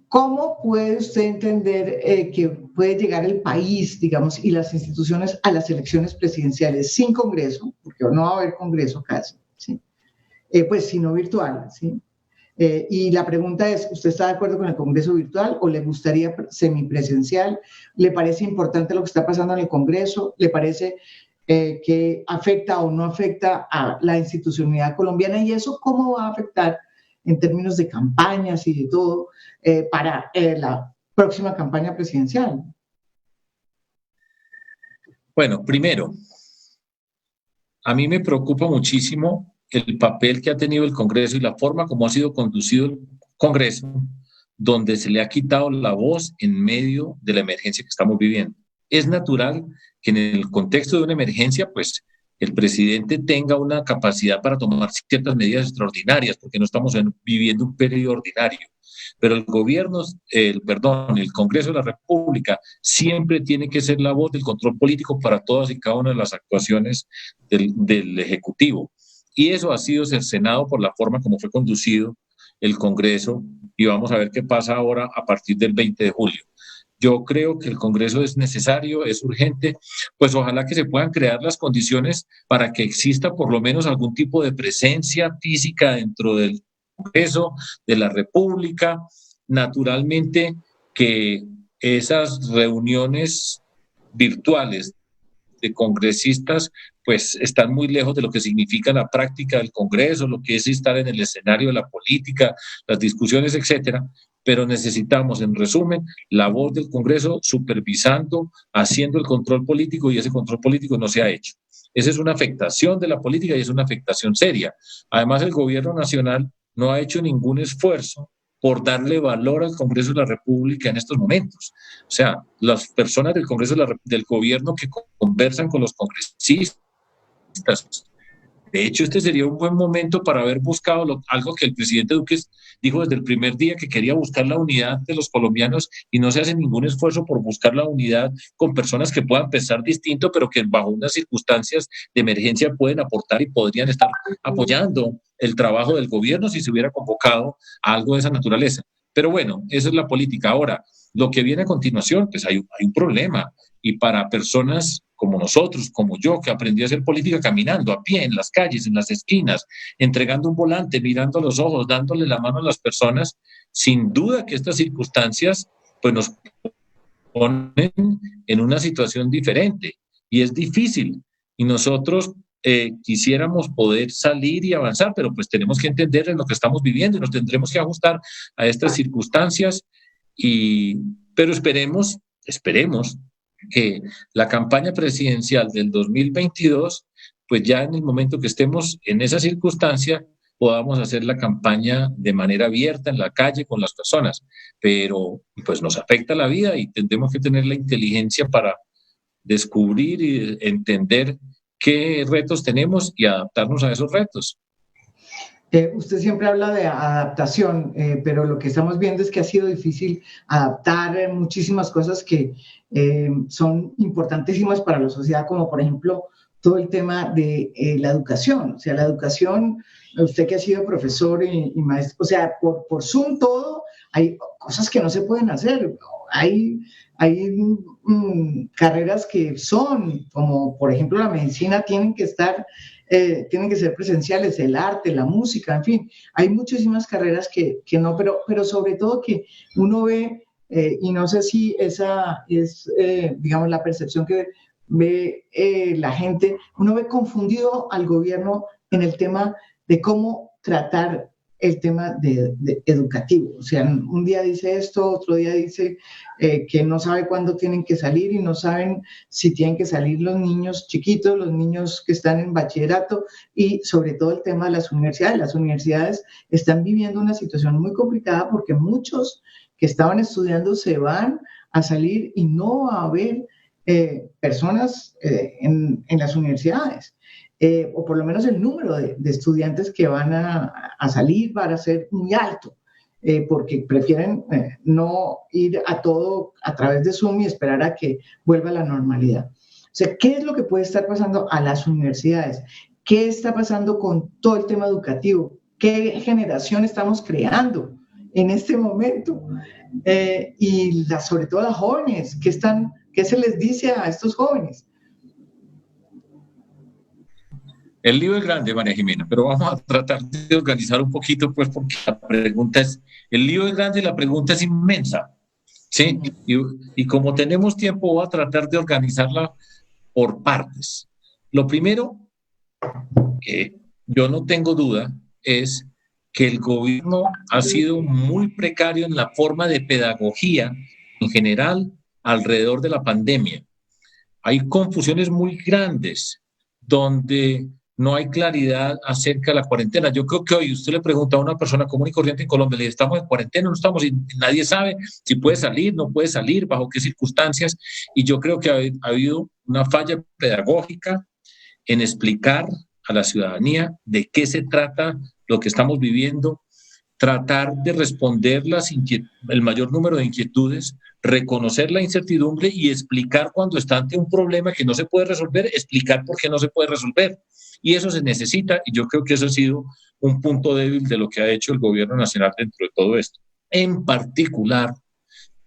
¿Cómo puede usted entender que puede llegar el país, digamos, y las instituciones a las elecciones presidenciales sin Congreso, porque no va a haber Congreso casi, ¿sí? Pues sino virtual, ¿sí? Y la pregunta es, ¿usted está de acuerdo con el Congreso virtual o le gustaría semipresencial? ¿Le parece importante lo que está pasando en el Congreso? ¿Le parece que afecta o no afecta a la institucionalidad colombiana, y eso cómo va a afectar en términos de campañas y de todo para la próxima campaña presidencial. Bueno, primero, a mí me preocupa muchísimo el papel que ha tenido el Congreso y la forma como ha sido conducido el Congreso, donde se le ha quitado la voz en medio de la emergencia que estamos viviendo. Es natural que en el contexto de una emergencia, pues, el presidente tenga una capacidad para tomar ciertas medidas extraordinarias, porque no estamos viviendo un periodo ordinario. Pero el Congreso de la República siempre tiene que ser la voz del control político para todas y cada una de las actuaciones del Ejecutivo. Y eso ha sido cercenado por la forma como fue conducido el Congreso, y vamos a ver qué pasa ahora a partir del 20 de julio. Yo creo que el Congreso es necesario, es urgente, pues ojalá que se puedan crear las condiciones para que exista por lo menos algún tipo de presencia física dentro del Congreso de la República. Naturalmente que esas reuniones virtuales de congresistas pues están muy lejos de lo que significa la práctica del Congreso, lo que es estar en el escenario de la política, las discusiones, etcétera, pero necesitamos, en resumen, la voz del Congreso supervisando, haciendo el control político, y ese control político no se ha hecho. Esa es una afectación de la política y es una afectación seria. Además, el gobierno nacional no ha hecho ningún esfuerzo por darle valor al Congreso de la República en estos momentos. O sea, las personas del Congreso del gobierno que conversan con los congresistas. De hecho, este sería un buen momento para haber buscado algo que el presidente Duque dijo desde el primer día, que quería buscar la unidad de los colombianos, y no se hace ningún esfuerzo por buscar la unidad con personas que puedan pensar distinto, pero que bajo unas circunstancias de emergencia pueden aportar y podrían estar apoyando el trabajo del gobierno si se hubiera convocado a algo de esa naturaleza. Pero bueno, esa es la política. Ahora, lo que viene a continuación, pues hay un problema, y para personas como nosotros, como yo, que aprendí a hacer política caminando, a pie, en las calles, en las esquinas, entregando un volante, mirando a los ojos, dándole la mano a las personas, sin duda que estas circunstancias pues nos ponen en una situación diferente, y es difícil, y nosotros quisiéramos poder salir y avanzar, pero pues tenemos que entender en lo que estamos viviendo y nos tendremos que ajustar a estas circunstancias, pero esperemos que la campaña presidencial del 2022, pues ya en el momento que estemos en esa circunstancia, podamos hacer la campaña de manera abierta en la calle con las personas, pero pues nos afecta la vida y tendremos que tener la inteligencia para descubrir y entender qué retos tenemos y adaptarnos a esos retos. Usted siempre habla de adaptación, pero lo que estamos viendo es que ha sido difícil adaptar muchísimas cosas que son importantísimas para la sociedad, como por ejemplo todo el tema de la educación. O sea, la educación, usted que ha sido profesor y maestro, o sea, por Zoom todo, hay cosas que no se pueden hacer. Hay carreras que son, como por ejemplo la medicina, tienen que ser presenciales, el arte, la música, en fin, hay muchísimas carreras que no, pero sobre todo que uno ve, y no sé si esa es, digamos, la percepción que ve la gente, uno ve confundido al gobierno en el tema de cómo tratar el tema de educativo. O sea, un día dice esto, otro día dice que no sabe cuándo tienen que salir, y no saben si tienen que salir los niños chiquitos, los niños que están en bachillerato, y sobre todo el tema de las universidades. Las universidades están viviendo una situación muy complicada porque muchos que estaban estudiando se van a salir y no va a haber personas en las universidades. O por lo menos el número de estudiantes que van a salir va a ser muy alto, porque prefieren no ir a todo a través de Zoom y esperar a que vuelva a la normalidad. O sea, ¿qué es lo que puede estar pasando a las universidades? ¿Qué está pasando con todo el tema educativo? ¿Qué generación estamos creando en este momento? Y sobre todo las jóvenes, ¿qué se les dice a estos jóvenes? El lío es grande, María Jimena, pero vamos a tratar de organizar un poquito, pues, porque el lío es grande y la pregunta es inmensa, ¿sí? Y como tenemos tiempo, voy a tratar de organizarla por partes. Lo primero, que yo no tengo duda, es que el gobierno ha sido muy precario en la forma de pedagogía en general alrededor de la pandemia. Hay confusiones muy grandes donde no hay claridad acerca de la cuarentena. Yo creo que hoy usted le pregunta a una persona común y corriente en Colombia, le dice, ¿estamos en cuarentena? No estamos, y nadie sabe si puede salir, no puede salir, bajo qué circunstancias. Y yo creo que ha habido una falla pedagógica en explicar a la ciudadanía de qué se trata lo que estamos viviendo, tratar de responder el mayor número de inquietudes, reconocer la incertidumbre y explicar cuando está ante un problema que no se puede resolver, explicar por qué no se puede resolver. Y eso se necesita, y yo creo que eso ha sido un punto débil de lo que ha hecho el gobierno nacional dentro de todo esto. En particular,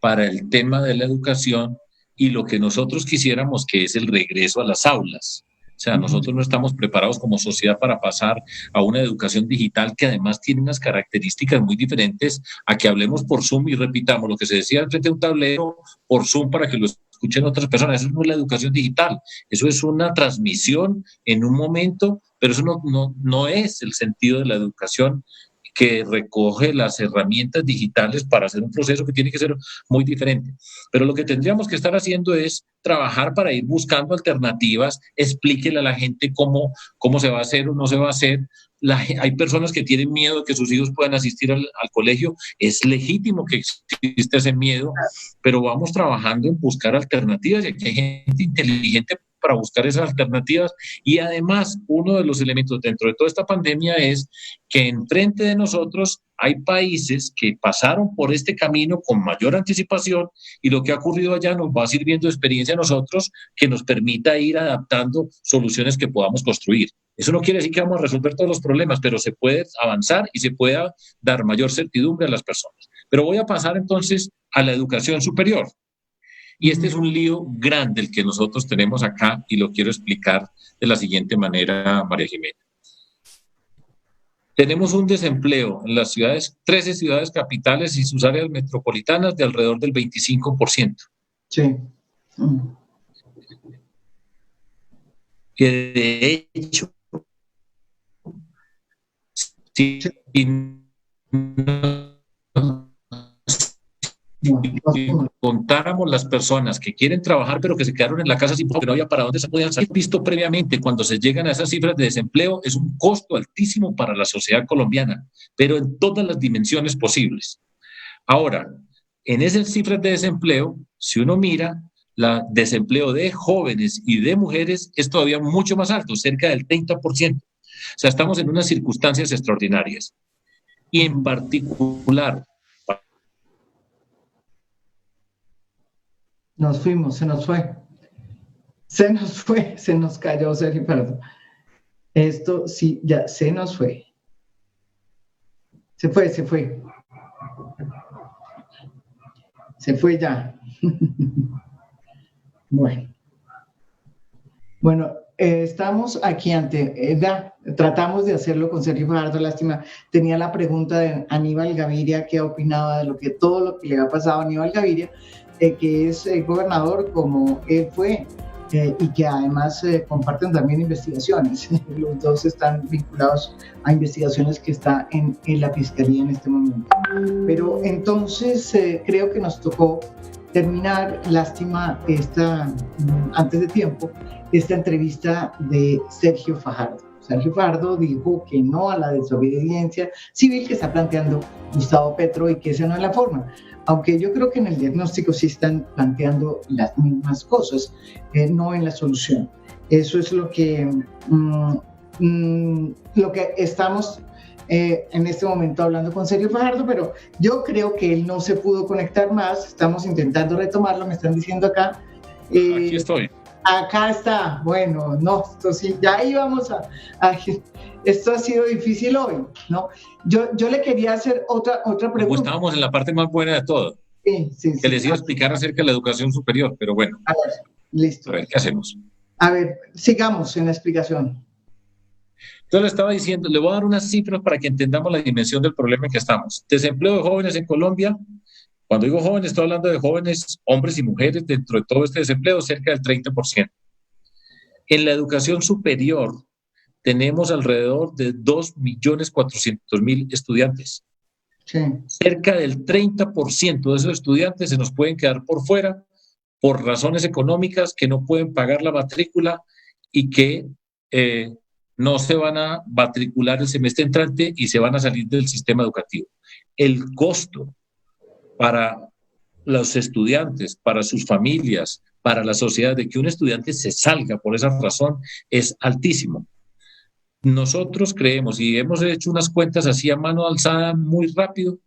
para el tema de la educación y lo que nosotros quisiéramos, que es el regreso a las aulas. O sea, nosotros no estamos preparados como sociedad para pasar a una educación digital que además tiene unas características muy diferentes a que hablemos por Zoom y repitamos lo que se decía frente a un tablero por Zoom para que lo escuchen otras personas. Eso no es la educación digital, eso es una transmisión en un momento, pero eso no es el sentido de la educación que recoge las herramientas digitales para hacer un proceso que tiene que ser muy diferente. Pero lo que tendríamos que estar haciendo es trabajar para ir buscando alternativas, explíquele a la gente cómo se va a hacer o no se va a hacer. Hay personas que tienen miedo de que sus hijos puedan asistir al colegio. Es legítimo que exista ese miedo, pero vamos trabajando en buscar alternativas y aquí hay gente inteligente para buscar esas alternativas. Y además, uno de los elementos dentro de toda esta pandemia es que enfrente de nosotros hay países que pasaron por este camino con mayor anticipación y lo que ha ocurrido allá nos va sirviendo de experiencia a nosotros que nos permita ir adaptando soluciones que podamos construir. Eso no quiere decir que vamos a resolver todos los problemas, pero se puede avanzar y se puede dar mayor certidumbre a las personas. Pero voy a pasar entonces a la educación superior. Y este es un lío grande el que nosotros tenemos acá y lo quiero explicar de la siguiente manera, María Jimena. Tenemos un desempleo en las ciudades, 13 ciudades capitales y sus áreas metropolitanas de alrededor del 25%. Sí. Que de hecho, si contáramos las personas que quieren trabajar pero que se quedaron en la casa sin porque no había para dónde se podían salir, visto previamente cuando se llegan a esas cifras de desempleo, es un costo altísimo para la sociedad colombiana, pero en todas las dimensiones posibles. Ahora, en esas cifras de desempleo, si uno mira, el desempleo de jóvenes y de mujeres es todavía mucho más alto, cerca del 30%. O sea, estamos en unas circunstancias extraordinarias. Y en particular, nos fuimos, se nos fue, se nos cayó Sergio Fajardo. Esto sí, ya se nos fue. Se fue. Se fue ya. Bueno, estamos aquí tratamos de hacerlo con Sergio Fajardo, lástima. Tenía la pregunta de Aníbal Gaviria, que opinaba de todo lo que le ha pasado a Aníbal Gaviria, que es gobernador como él fue, y que además comparten también investigaciones. Los dos están vinculados a investigaciones que está en la Fiscalía en este momento. Pero entonces creo que nos tocó terminar, lástima, antes de tiempo, esta entrevista de Sergio Fajardo. Sergio Fajardo dijo que no a la desobediencia civil que está planteando Gustavo Petro y que esa no es la forma. Aunque yo creo que en el diagnóstico sí están planteando las mismas cosas, no en la solución. Eso es lo que estamos en este momento hablando con Sergio Fajardo, pero yo creo que él no se pudo conectar más. Estamos intentando retomarlo, me están diciendo acá. Aquí estoy. Acá está. Bueno, no, esto sí, ya íbamos esto ha sido difícil hoy, ¿no? Yo le quería hacer otra pregunta. Pues estábamos en la parte más buena de todo. Sí. Que les iba a explicar acerca de la educación superior, pero bueno. A ver, listo. A ver, ¿qué hacemos? A ver, sigamos en la explicación. Entonces le estaba diciendo, le voy a dar unas cifras para que entendamos la dimensión del problema en que estamos. Desempleo de jóvenes en Colombia. Cuando digo jóvenes, estoy hablando de jóvenes, hombres y mujeres, dentro de todo este desempleo, cerca del 30%. En la educación superior tenemos alrededor de 2.400.000 estudiantes. Sí. Cerca del 30% de esos estudiantes se nos pueden quedar por fuera por razones económicas, que no pueden pagar la matrícula y que no se van a matricular el semestre entrante y se van a salir del sistema educativo. El costo para los estudiantes, para sus familias, para la sociedad, de que un estudiante se salga por esa razón es altísimo. Nosotros creemos, y hemos hecho unas cuentas así a mano alzada muy rápido,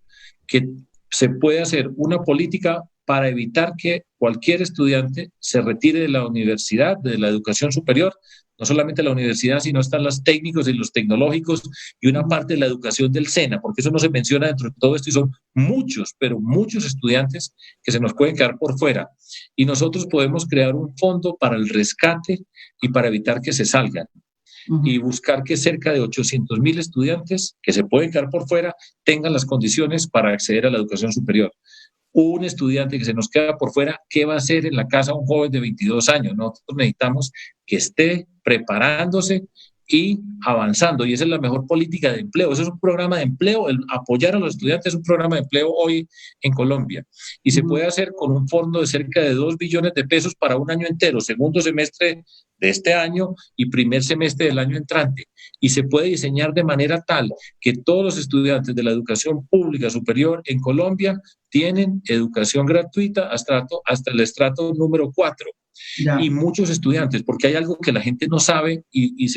que se puede hacer una política para evitar que cualquier estudiante se retire de la universidad, de la educación superior, no solamente la universidad, sino están los técnicos y los tecnológicos y una parte de la educación del SENA, porque eso no se menciona dentro de todo esto y son muchos, pero muchos estudiantes que se nos pueden quedar por fuera. Y nosotros podemos crear un fondo para el rescate y para evitar que se salgan. Y buscar que cerca de 800.000 estudiantes que se pueden quedar por fuera tengan las condiciones para acceder a la educación superior. Un estudiante que se nos queda por fuera, ¿qué va a hacer en la casa un joven de 22 años? Nosotros necesitamos que esté preparándose y avanzando, y esa es la mejor política de empleo. Eso es un programa de empleo, el apoyar a los estudiantes es un programa de empleo hoy en Colombia, y se puede hacer con un fondo de cerca de 2 billones de pesos para un año entero, segundo semestre de este año y primer semestre del año entrante, y se puede diseñar de manera tal que todos los estudiantes de la educación pública superior en Colombia tienen educación gratuita hasta el estrato número 4. Ya. Y muchos estudiantes, porque hay algo que la gente no sabe y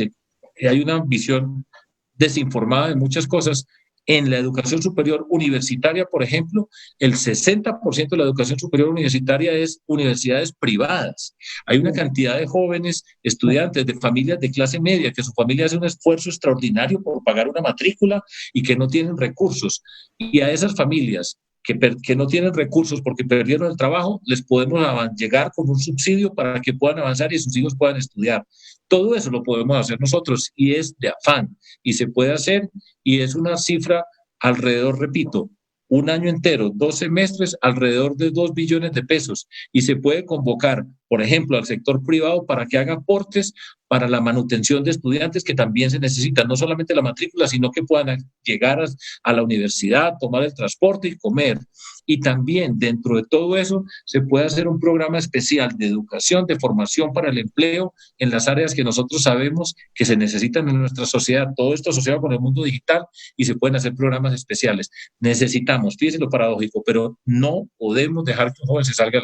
hay una visión desinformada de muchas cosas. En la educación superior universitaria, por ejemplo, el 60% de la educación superior universitaria es universidades privadas. Hay una cantidad de jóvenes estudiantes de familias de clase media que su familia hace un esfuerzo extraordinario por pagar una matrícula y que no tienen recursos. Y a esas familias que no tienen recursos porque perdieron el trabajo, les podemos llegar con un subsidio para que puedan avanzar y sus hijos puedan estudiar. Todo eso lo podemos hacer nosotros y es de afán y se puede hacer, y es una cifra alrededor, repito, un año entero, 2 semestres, alrededor de 2 billones de pesos, y se puede convocar, por ejemplo, al sector privado para que haga aportes para la manutención de estudiantes que también se necesitan, no solamente la matrícula, sino que puedan llegar a la universidad, tomar el transporte y comer. Y también dentro de todo eso se puede hacer un programa especial de educación, de formación para el empleo en las áreas que nosotros sabemos que se necesitan en nuestra sociedad. Todo esto asociado con el mundo digital, y se pueden hacer programas especiales. Necesitamos, fíjense lo paradójico, pero no podemos dejar que un joven se salga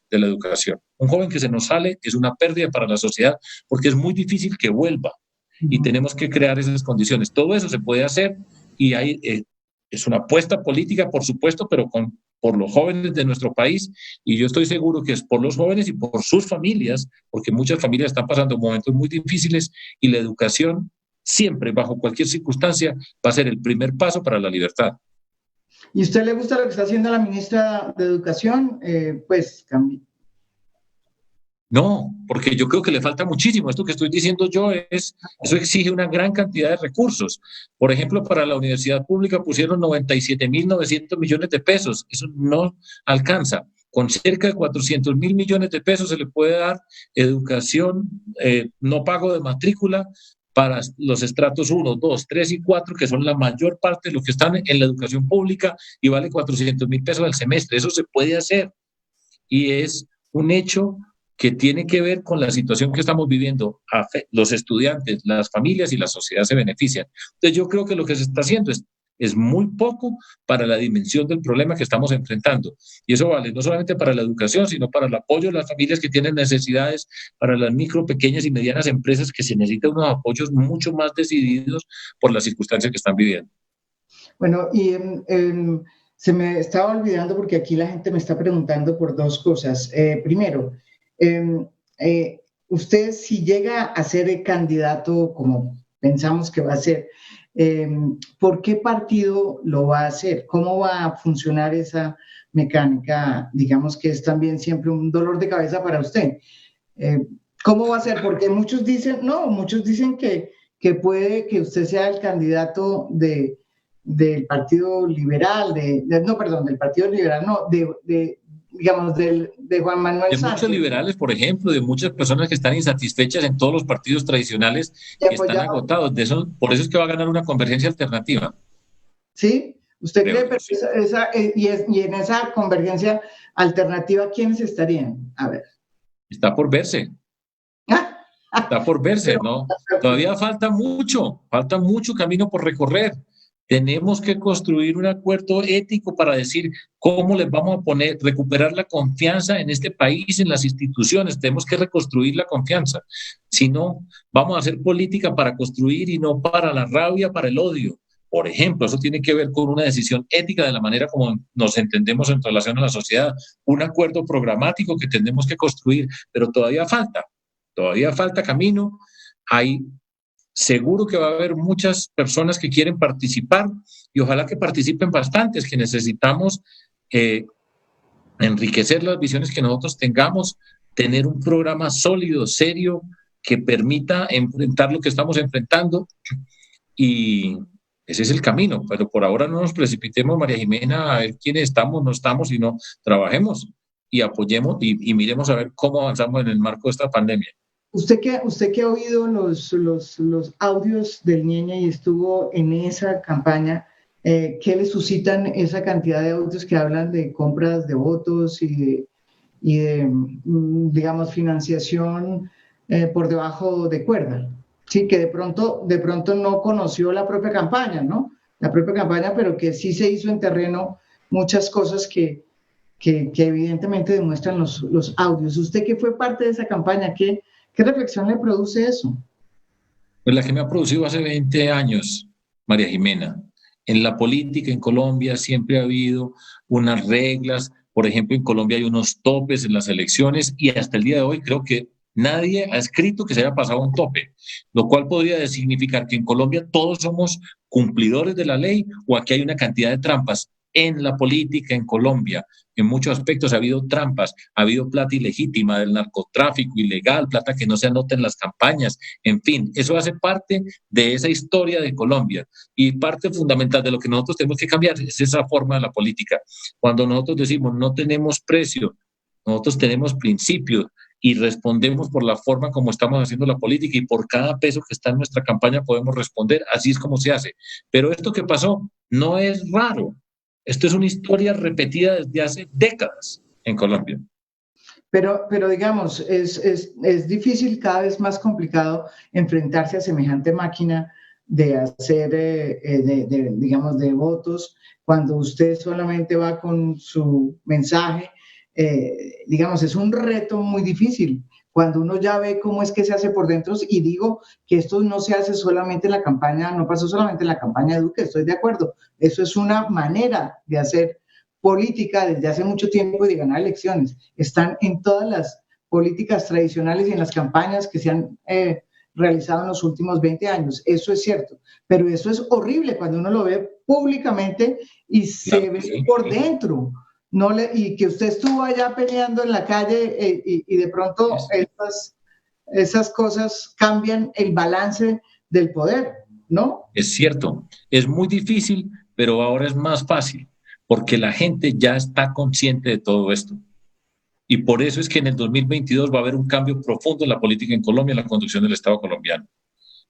de la educación. Un joven que se nos sale es una pérdida para la sociedad porque es muy difícil que vuelva y tenemos que crear esas condiciones. Todo eso se puede hacer y hay, es una apuesta política, por supuesto, pero por los jóvenes de nuestro país, y yo estoy seguro que es por los jóvenes y por sus familias, porque muchas familias están pasando momentos muy difíciles y la educación siempre, bajo cualquier circunstancia, va a ser el primer paso para la libertad. ¿Y a usted le gusta lo que está haciendo la ministra de Educación? Pues cambie. No, porque yo creo que le falta muchísimo. Esto que estoy diciendo yo eso exige una gran cantidad de recursos. Por ejemplo, para la universidad pública pusieron 97.900 millones de pesos. Eso no alcanza. Con cerca de 400.000 millones de pesos se le puede dar educación, no pago de matrícula para los estratos 1, 2, 3 y 4, que son la mayor parte de los que están en la educación pública, y vale 400.000 pesos al semestre. Eso se puede hacer y es un hecho que tiene que ver con la situación que estamos viviendo. Los estudiantes, las familias y la sociedad se benefician. Entonces yo creo que lo que se está haciendo es muy poco para la dimensión del problema que estamos enfrentando. Y eso vale no solamente para la educación, sino para el apoyo de las familias que tienen necesidades, para las micro, pequeñas y medianas empresas que se necesitan unos apoyos mucho más decididos por las circunstancias que están viviendo. Bueno, y se me estaba olvidando porque aquí la gente me está preguntando por 2 cosas. Primero, usted, si llega a ser candidato, como pensamos que va a ser, ¿por qué partido lo va a hacer? ¿Cómo va a funcionar esa mecánica? Digamos que es también siempre un dolor de cabeza para usted. ¿Cómo va a ser? Porque muchos dicen que puede que usted sea el candidato del Partido Liberal, del Partido Liberal, no, digamos, de Juan Manuel de Santos. Muchos liberales, por ejemplo, de muchas personas que están insatisfechas en todos los partidos tradicionales que están agotados. Por eso es que va a ganar una convergencia alternativa. ¿Sí? ¿Usted cree que y en esa convergencia alternativa, quiénes estarían? A ver. Está por verse. Está por verse, ¿no? Todavía falta mucho camino por recorrer. Tenemos que construir un acuerdo ético para decir cómo les vamos a recuperar la confianza en este país, en las instituciones. Tenemos que reconstruir la confianza. Si no, vamos a hacer política para construir y no para la rabia, para el odio. Por ejemplo, eso tiene que ver con una decisión ética de la manera como nos entendemos en relación a la sociedad, un acuerdo programático que tenemos que construir, pero todavía falta camino. Seguro que va a haber muchas personas que quieren participar y ojalá que participen bastantes, que necesitamos enriquecer las visiones que nosotros tengamos, tener un programa sólido, serio, que permita enfrentar lo que estamos enfrentando y ese es el camino, pero por ahora no nos precipitemos, María Jimena, a ver quiénes estamos, no estamos, sino trabajemos y apoyemos y miremos a ver cómo avanzamos en el marco de esta pandemia. Usted que ha oído los audios del Ñeñe y estuvo en esa campaña, ¿qué le suscitan esa cantidad de audios que hablan de compras de votos y de digamos, financiación por debajo de cuerda? Sí, que de pronto no conoció la propia campaña, ¿no? La propia campaña, pero que sí se hizo en terreno muchas cosas que evidentemente demuestran los audios. Usted que fue parte de esa campaña, ¿qué reflexión le produce eso? Pues la que me ha producido hace 20 años, María Jimena. En la política en Colombia siempre ha habido unas reglas. Por ejemplo, en Colombia hay unos topes en las elecciones y hasta el día de hoy creo que nadie ha escrito que se haya pasado un tope, lo cual podría significar que en Colombia todos somos cumplidores de la ley o aquí hay una cantidad de trampas. En la política en Colombia, en muchos aspectos ha habido trampas, ha habido plata ilegítima del narcotráfico ilegal, plata que no se anota en las campañas, en fin, eso hace parte de esa historia de Colombia y parte fundamental de lo que nosotros tenemos que cambiar es esa forma de la política. Cuando nosotros decimos no tenemos precio, nosotros tenemos principios y respondemos por la forma como estamos haciendo la política y por cada peso que está en nuestra campaña podemos responder, así es como se hace. Pero esto que pasó no es raro. Esto es una historia repetida desde hace décadas en Colombia. Pero digamos, es difícil, cada vez más complicado enfrentarse a semejante máquina de hacer, digamos, de votos, cuando usted solamente va con su mensaje. Digamos, es un reto muy difícil. Cuando uno ya ve cómo es que se hace por dentro, y digo que esto no se hace solamente en la campaña, no pasó solamente en la campaña de Duque, estoy de acuerdo, eso es una manera de hacer política desde hace mucho tiempo y de ganar elecciones, están en todas las políticas tradicionales y en las campañas que se han realizado en los últimos 20 años, eso es cierto, pero eso es horrible cuando uno lo ve públicamente y se ve por dentro. Y que usted estuvo allá peleando en la calle y de pronto esas cosas cambian el balance del poder, ¿no? Es cierto, es muy difícil, pero ahora es más fácil, porque la gente ya está consciente de todo esto. Y por eso es que en el 2022 va a haber un cambio profundo en la política en Colombia, en la conducción del Estado colombiano.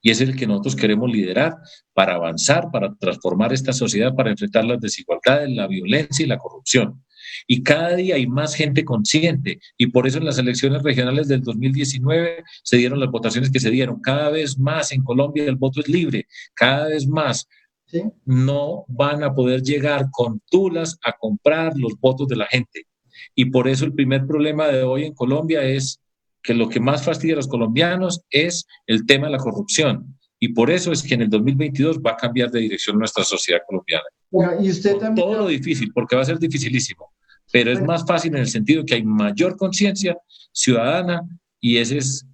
Y es el que nosotros queremos liderar para avanzar, para transformar esta sociedad, para enfrentar las desigualdades, la violencia y la corrupción. Y cada día hay más gente consciente y por eso en las elecciones regionales del 2019 se dieron las votaciones que se dieron. Cada vez más en Colombia el voto es libre, cada vez más. ¿Sí? No van a poder llegar con tulas a comprar los votos de la gente. Y por eso el primer problema de hoy en Colombia es que lo que más fastidia a los colombianos es el tema de la corrupción. Y por eso es que en el 2022 va a cambiar de dirección nuestra sociedad colombiana. Bueno, y usted también... Todo lo difícil, porque va a ser dificilísimo, pero es más fácil en el sentido que hay mayor conciencia ciudadana y esa es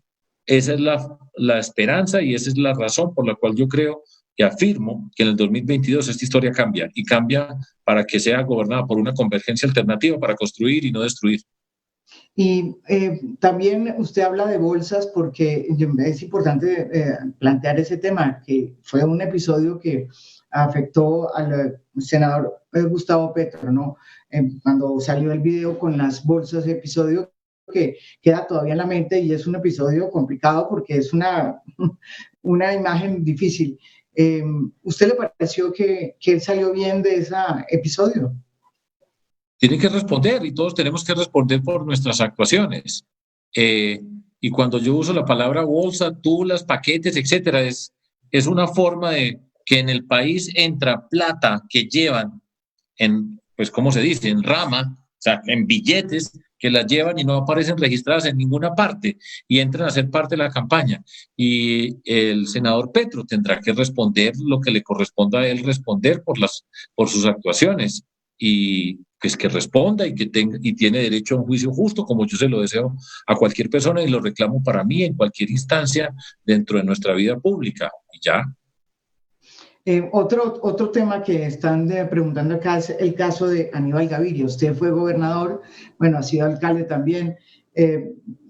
la esperanza y esa es la razón por la cual yo creo y afirmo que en el 2022 esta historia cambia y cambia para que sea gobernada por una convergencia alternativa para construir y no destruir. Y también usted habla de bolsas porque es importante plantear ese tema, que fue un episodio que afectó al senador Gustavo Petro, ¿no? Cuando salió el video con las bolsas, episodio que queda todavía en la mente y es un episodio complicado porque es una imagen difícil. ¿Usted le pareció que él salió bien de ese episodio? Tiene que responder y todos tenemos que responder por nuestras actuaciones. Y cuando yo uso la palabra bolsa, tulas, paquetes, etcétera, es una forma de que en el país entra plata que llevan en, pues, ¿cómo se dice? En rama, o sea, en billetes que las llevan y no aparecen registradas en ninguna parte y entran a ser parte de la campaña. Y el senador Petro tendrá que responder lo que le corresponda a él responder por sus actuaciones. Y pues que responda y que tenga y tiene derecho a un juicio justo, como yo se lo deseo a cualquier persona y lo reclamo para mí en cualquier instancia dentro de nuestra vida pública. Y ya. Otro tema que están preguntando acá es el caso de Aníbal Gaviria. Usted fue gobernador, bueno, ha sido alcalde también,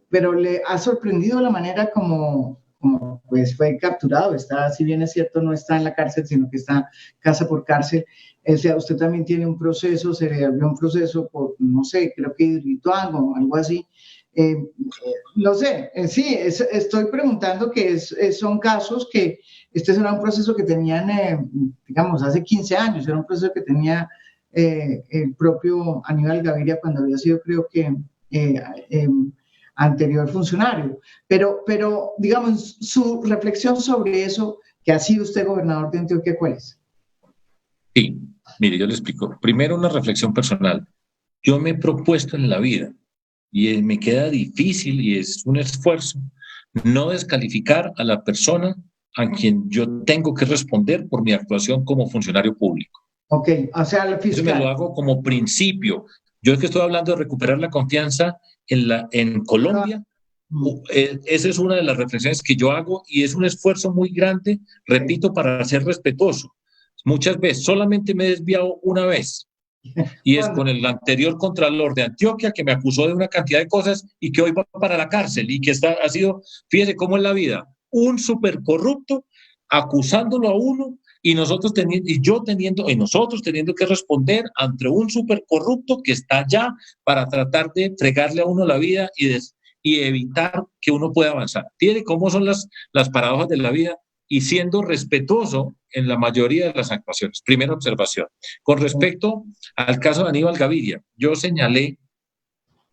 pero ¿le ha sorprendido la manera como pues fue capturado? Está, si bien es cierto, no está en la cárcel, sino que está casa por cárcel. O sea, usted también tiene un proceso, se le abrió un proceso por, no sé, creo que Hidroituango o algo así. No sé, sí, estoy preguntando que son casos que este era un proceso que tenían, digamos, hace 15 años, era un proceso que tenía el propio Aníbal Gaviria cuando había sido, creo que, anterior funcionario. Pero, digamos, su reflexión sobre eso, que ha sido usted gobernador de Antioquia, ¿cuál es? Sí, mire, yo le explico. Primero, una reflexión personal. Yo me he propuesto en la vida y me queda difícil y es un esfuerzo no descalificar a la persona a quien yo tengo que responder por mi actuación como funcionario público. Ok, o sea, el fiscal. Eso me lo hago como principio. Yo es que estoy hablando de recuperar la confianza en Colombia. Esa es una de las reflexiones que yo hago y es un esfuerzo muy grande, repito, para ser respetuoso. Muchas veces, solamente me he desviado una vez, y es con el anterior contralor de Antioquia que me acusó de una cantidad de cosas y que hoy va para la cárcel y que ha sido, fíjese cómo es la vida, un súper corrupto acusándolo a uno y nosotros teniendo que responder ante un súper corrupto que está allá para tratar de fregarle a uno la vida y evitar que uno pueda avanzar. Fíjese cómo son las paradojas de la vida y siendo respetuoso en la mayoría de las actuaciones. Primera observación. Con respecto al caso de Aníbal Gaviria, yo señalé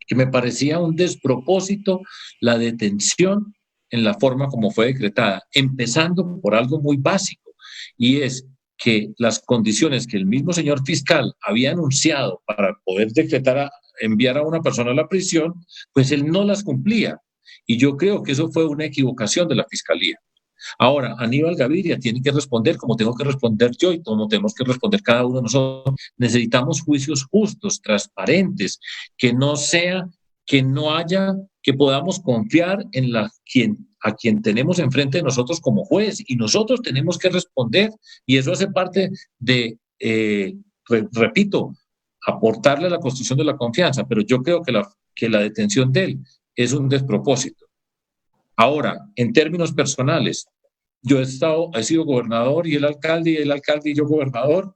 que me parecía un despropósito la detención en la forma como fue decretada, empezando por algo muy básico, y es que las condiciones que el mismo señor fiscal había anunciado para poder enviar a una persona a la prisión, pues él no las cumplía. Y yo creo que eso fue una equivocación de la fiscalía. Ahora, Aníbal Gaviria tiene que responder como tengo que responder yo y como tenemos que responder cada uno de nosotros. Necesitamos juicios justos, transparentes, que no haya, que podamos confiar en a quien tenemos enfrente de nosotros como juez y nosotros tenemos que responder y eso hace parte de, repito, aportarle a la construcción de la confianza, pero yo creo que la detención de él es un despropósito. Ahora, en términos personales, yo he sido gobernador y el alcalde y yo gobernador,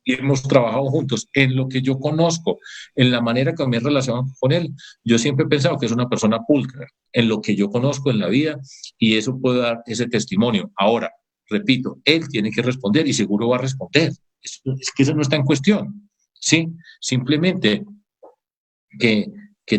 y hemos trabajado juntos. En lo que yo conozco, en la manera que me he relacionado con él, yo siempre he pensado que es una persona pulcra, en lo que yo conozco en la vida, y eso puede dar ese testimonio. Ahora, repito, él tiene que responder y seguro va a responder. Es que eso no está en cuestión, ¿sí? Simplemente que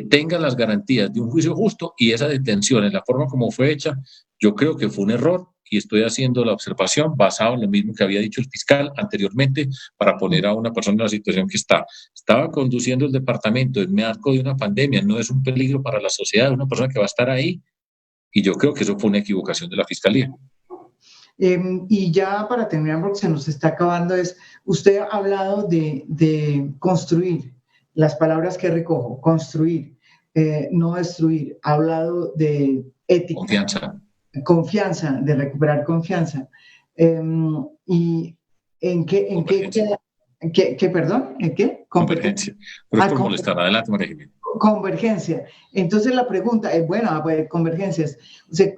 tenga las garantías de un juicio justo y esa detención en la forma como fue hecha, yo creo que fue un error y estoy haciendo la observación basado en lo mismo que había dicho el fiscal anteriormente para poner a una persona en la situación que estaba conduciendo el departamento en marco de una pandemia, no es un peligro para la sociedad, es una persona que va a estar ahí y yo creo que eso fue una equivocación de la fiscalía. Y ya para terminar, porque se nos está acabando, usted ha hablado de construir, las palabras que recojo, construir, no destruir, ha hablado de ética, confianza, de recuperar confianza. ¿Y en qué, perdón? ¿En qué? Convergencia. Pero es por molestar. Adelante, María Jimena. Convergencia. Entonces la pregunta es, bueno, convergencias. O sea,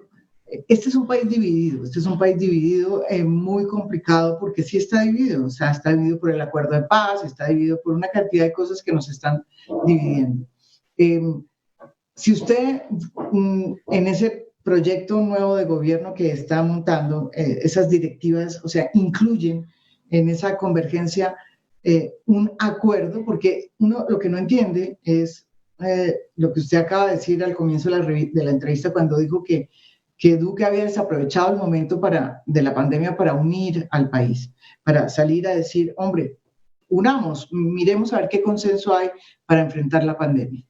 este es un país dividido, muy complicado porque sí está dividido, o sea, está dividido por el acuerdo de paz, está dividido por una cantidad de cosas que nos están dividiendo. Si usted en ese proyecto nuevo de gobierno que está montando, esas directivas, o sea, incluyen en esa convergencia un acuerdo, porque uno lo que no entiende es lo que usted acaba de decir al comienzo de la entrevista cuando dijo que Duque había desaprovechado el momento de la pandemia para unir al país, para salir a decir, hombre, unamos, miremos a ver qué consenso hay para enfrentar la pandemia.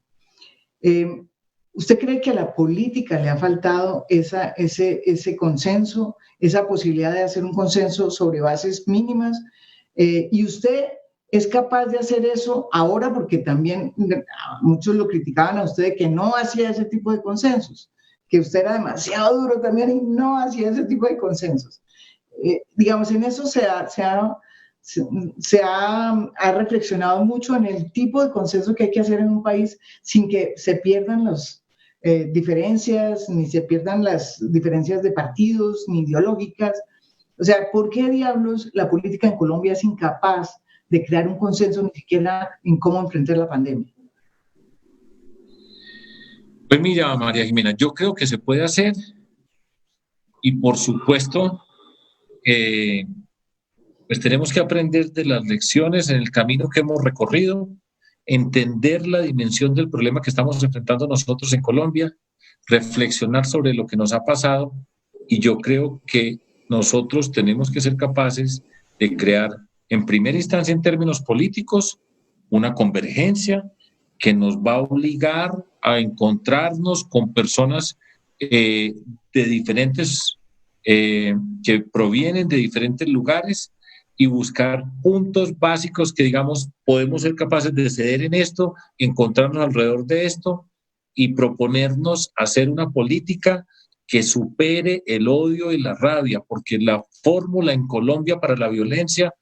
¿Usted cree que a la política le ha faltado ese consenso, esa posibilidad de hacer un consenso sobre bases mínimas? ¿Y usted es capaz de hacer eso ahora? Porque también muchos lo criticaban a usted de que no hacía ese tipo de consensos, que usted era demasiado duro también y no hacía ese tipo de consensos. Digamos, en eso se ha reflexionado mucho en el tipo de consenso que hay que hacer en un país sin que se pierdan las diferencias, ni se pierdan las diferencias de partidos, ni ideológicas. O sea, ¿por qué diablos la política en Colombia es incapaz de crear un consenso ni siquiera en cómo enfrentar la pandemia? Pues mira, María Jimena, yo creo que se puede hacer y por supuesto, pues tenemos que aprender de las lecciones en el camino que hemos recorrido, entender la dimensión del problema que estamos enfrentando nosotros en Colombia, reflexionar sobre lo que nos ha pasado y yo creo que nosotros tenemos que ser capaces de crear, en primera instancia en términos políticos, una convergencia que nos va a obligar a encontrarnos con personas de diferentes, que provienen de diferentes lugares y buscar puntos básicos que, digamos, podemos ser capaces de ceder en esto, encontrarnos alrededor de esto y proponernos hacer una política que supere el odio y la rabia, porque la fórmula en Colombia para la violencia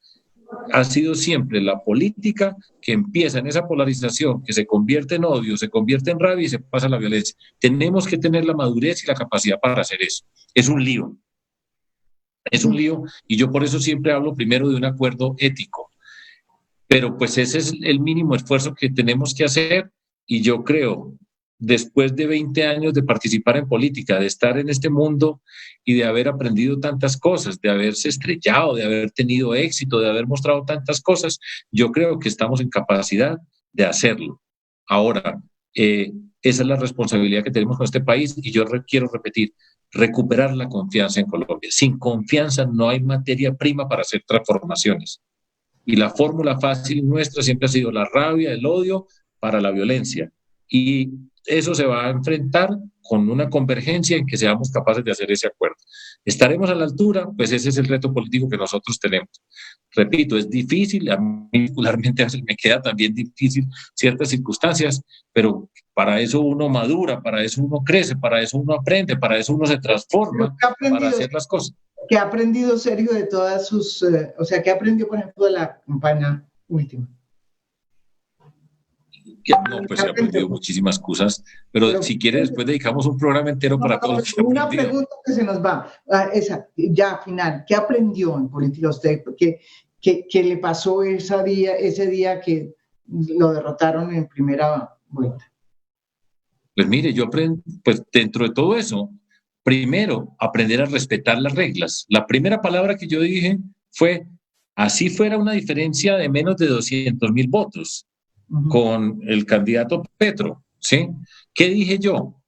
ha sido siempre la política que empieza en esa polarización, que se convierte en odio, se convierte en rabia y se pasa a la violencia. Tenemos que tener la madurez y la capacidad para hacer eso. Es un lío. Es un lío y yo por eso siempre hablo primero de un acuerdo ético. Pero pues ese es el mínimo esfuerzo que tenemos que hacer y yo creo, después de 20 años de participar en política, de estar en este mundo y de haber aprendido tantas cosas, de haberse estrellado, de haber tenido éxito, de haber mostrado tantas cosas, yo creo que estamos en capacidad de hacerlo. Ahora, esa es la responsabilidad que tenemos con este país y yo quiero repetir, recuperar la confianza en Colombia. Sin confianza no hay materia prima para hacer transformaciones. Y la fórmula fácil nuestra siempre ha sido la rabia, el odio para la violencia. Y eso se va a enfrentar con una convergencia en que seamos capaces de hacer ese acuerdo. ¿Estaremos a la altura? Pues ese es el reto político que nosotros tenemos. Repito, es difícil, a mí particularmente me queda también difícil ciertas circunstancias, pero para eso uno madura, para eso uno crece, para eso uno aprende, para eso uno se transforma, para hacer las cosas. ¿Qué ha aprendido Sergio de todas sus, o sea, qué aprendió, por ejemplo, de la campaña última? No, pues he aprendido muchísimas cosas, pero si quiere después dedicamos un programa entero para todo lo que he una pregunta que se nos va, esa, ya final, ¿qué aprendió en política usted? ¿Qué le pasó ese día que lo derrotaron en primera vuelta? Pues mire, yo aprendí, pues dentro de todo eso, primero, aprender a respetar las reglas. La primera palabra que yo dije fue, así fuera una diferencia de menos de 200,000 votos con el candidato Petro, ¿sí? ¿Qué dije yo?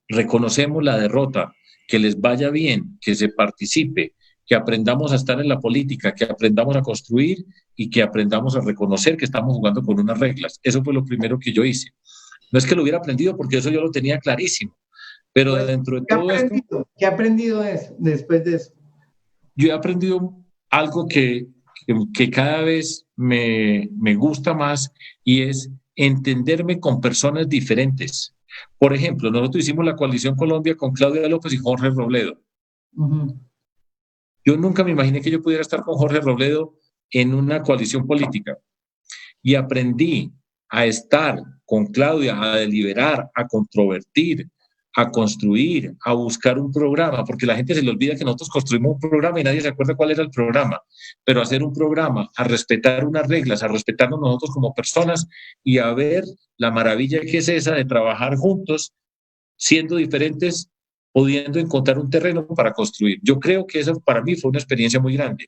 Reconocemos la derrota, que les vaya bien, que se participe, que aprendamos a estar en la política, que aprendamos a construir y que aprendamos a reconocer que estamos jugando con unas reglas. Eso fue lo primero que yo hice. No es que lo hubiera aprendido porque eso yo lo tenía clarísimo, pero pues, dentro de todo esto... ¿Qué he aprendido después de eso? Yo he aprendido algo que cada vez me gusta más y es entenderme con personas diferentes. Por ejemplo, nosotros hicimos la Coalición Colombia con Claudia López y Jorge Robledo. Yo nunca me imaginé que yo pudiera estar con Jorge Robledo en una coalición política y aprendí a estar con Claudia, a deliberar, a controvertir, a construir, a buscar un programa, porque la gente se le olvida que nosotros construimos un programa y nadie se acuerda cuál era el programa, pero hacer un programa, a respetar unas reglas, a respetarnos nosotros como personas y a ver la maravilla que es esa de trabajar juntos, siendo diferentes, pudiendo encontrar un terreno para construir. Yo creo que eso para mí fue una experiencia muy grande.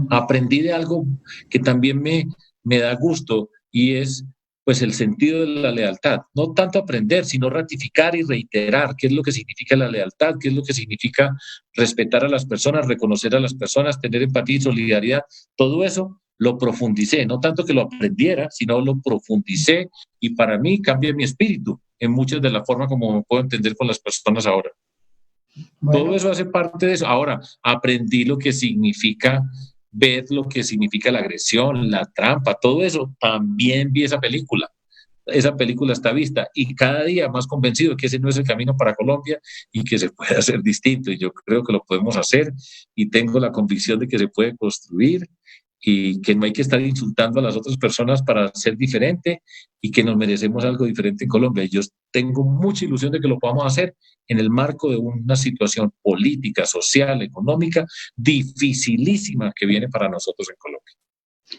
Aprendí de algo que también me da gusto y es pues el sentido de la lealtad. No tanto aprender, sino ratificar y reiterar qué es lo que significa la lealtad, qué es lo que significa respetar a las personas, reconocer a las personas, tener empatía y solidaridad. Todo eso lo profundicé, no tanto que lo aprendiera, sino lo profundicé y para mí cambia mi espíritu en muchas de las formas como me puedo entender con las personas ahora. Bueno. Todo eso hace parte de eso. Ahora, aprendí lo que significa ver lo que significa la agresión, la trampa, todo eso. También vi esa película. Esa película está vista y cada día más convencido que ese no es el camino para Colombia y que se puede hacer distinto. Y yo creo que lo podemos hacer y tengo la convicción de que se puede construir y que no hay que estar insultando a las otras personas para ser diferente y que nos merecemos algo diferente en Colombia. Y yo tengo mucha ilusión de que lo podamos hacer en el marco de una situación política, social, económica, dificilísima que viene para nosotros en Colombia.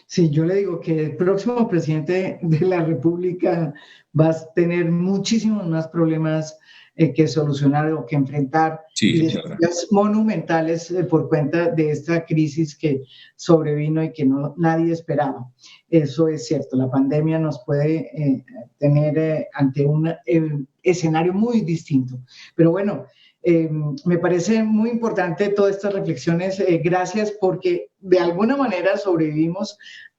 Sí, yo le digo que el próximo presidente de la República va a tener muchísimos más problemas que solucionar o que enfrentar, sí, y desafíos monumentales por cuenta de esta crisis que sobrevino y que nadie esperaba. Eso es cierto, la pandemia nos puede tener ante un escenario muy distinto. Pero bueno, me parece muy importante todas estas reflexiones. Gracias porque de alguna manera sobrevivimos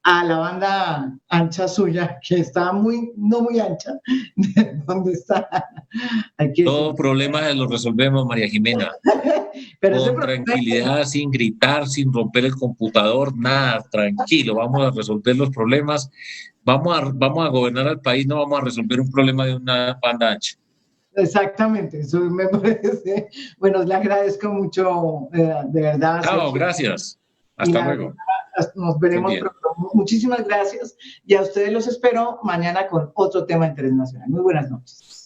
a la banda ancha suya, que está no muy ancha, donde está. Todo problema lo resolvemos, María Jimena. Pero con tranquilidad, sin gritar, sin romper el computador, nada, tranquilo, vamos a resolver los problemas, vamos a gobernar al país, no vamos a resolver un problema de una banda ancha. Exactamente, eso me parece. Bueno, le agradezco mucho, de verdad. Chao, gracias. Hasta luego. Nos veremos pronto. Muchísimas gracias y a ustedes los espero mañana con otro tema de interés nacional. Muy buenas noches.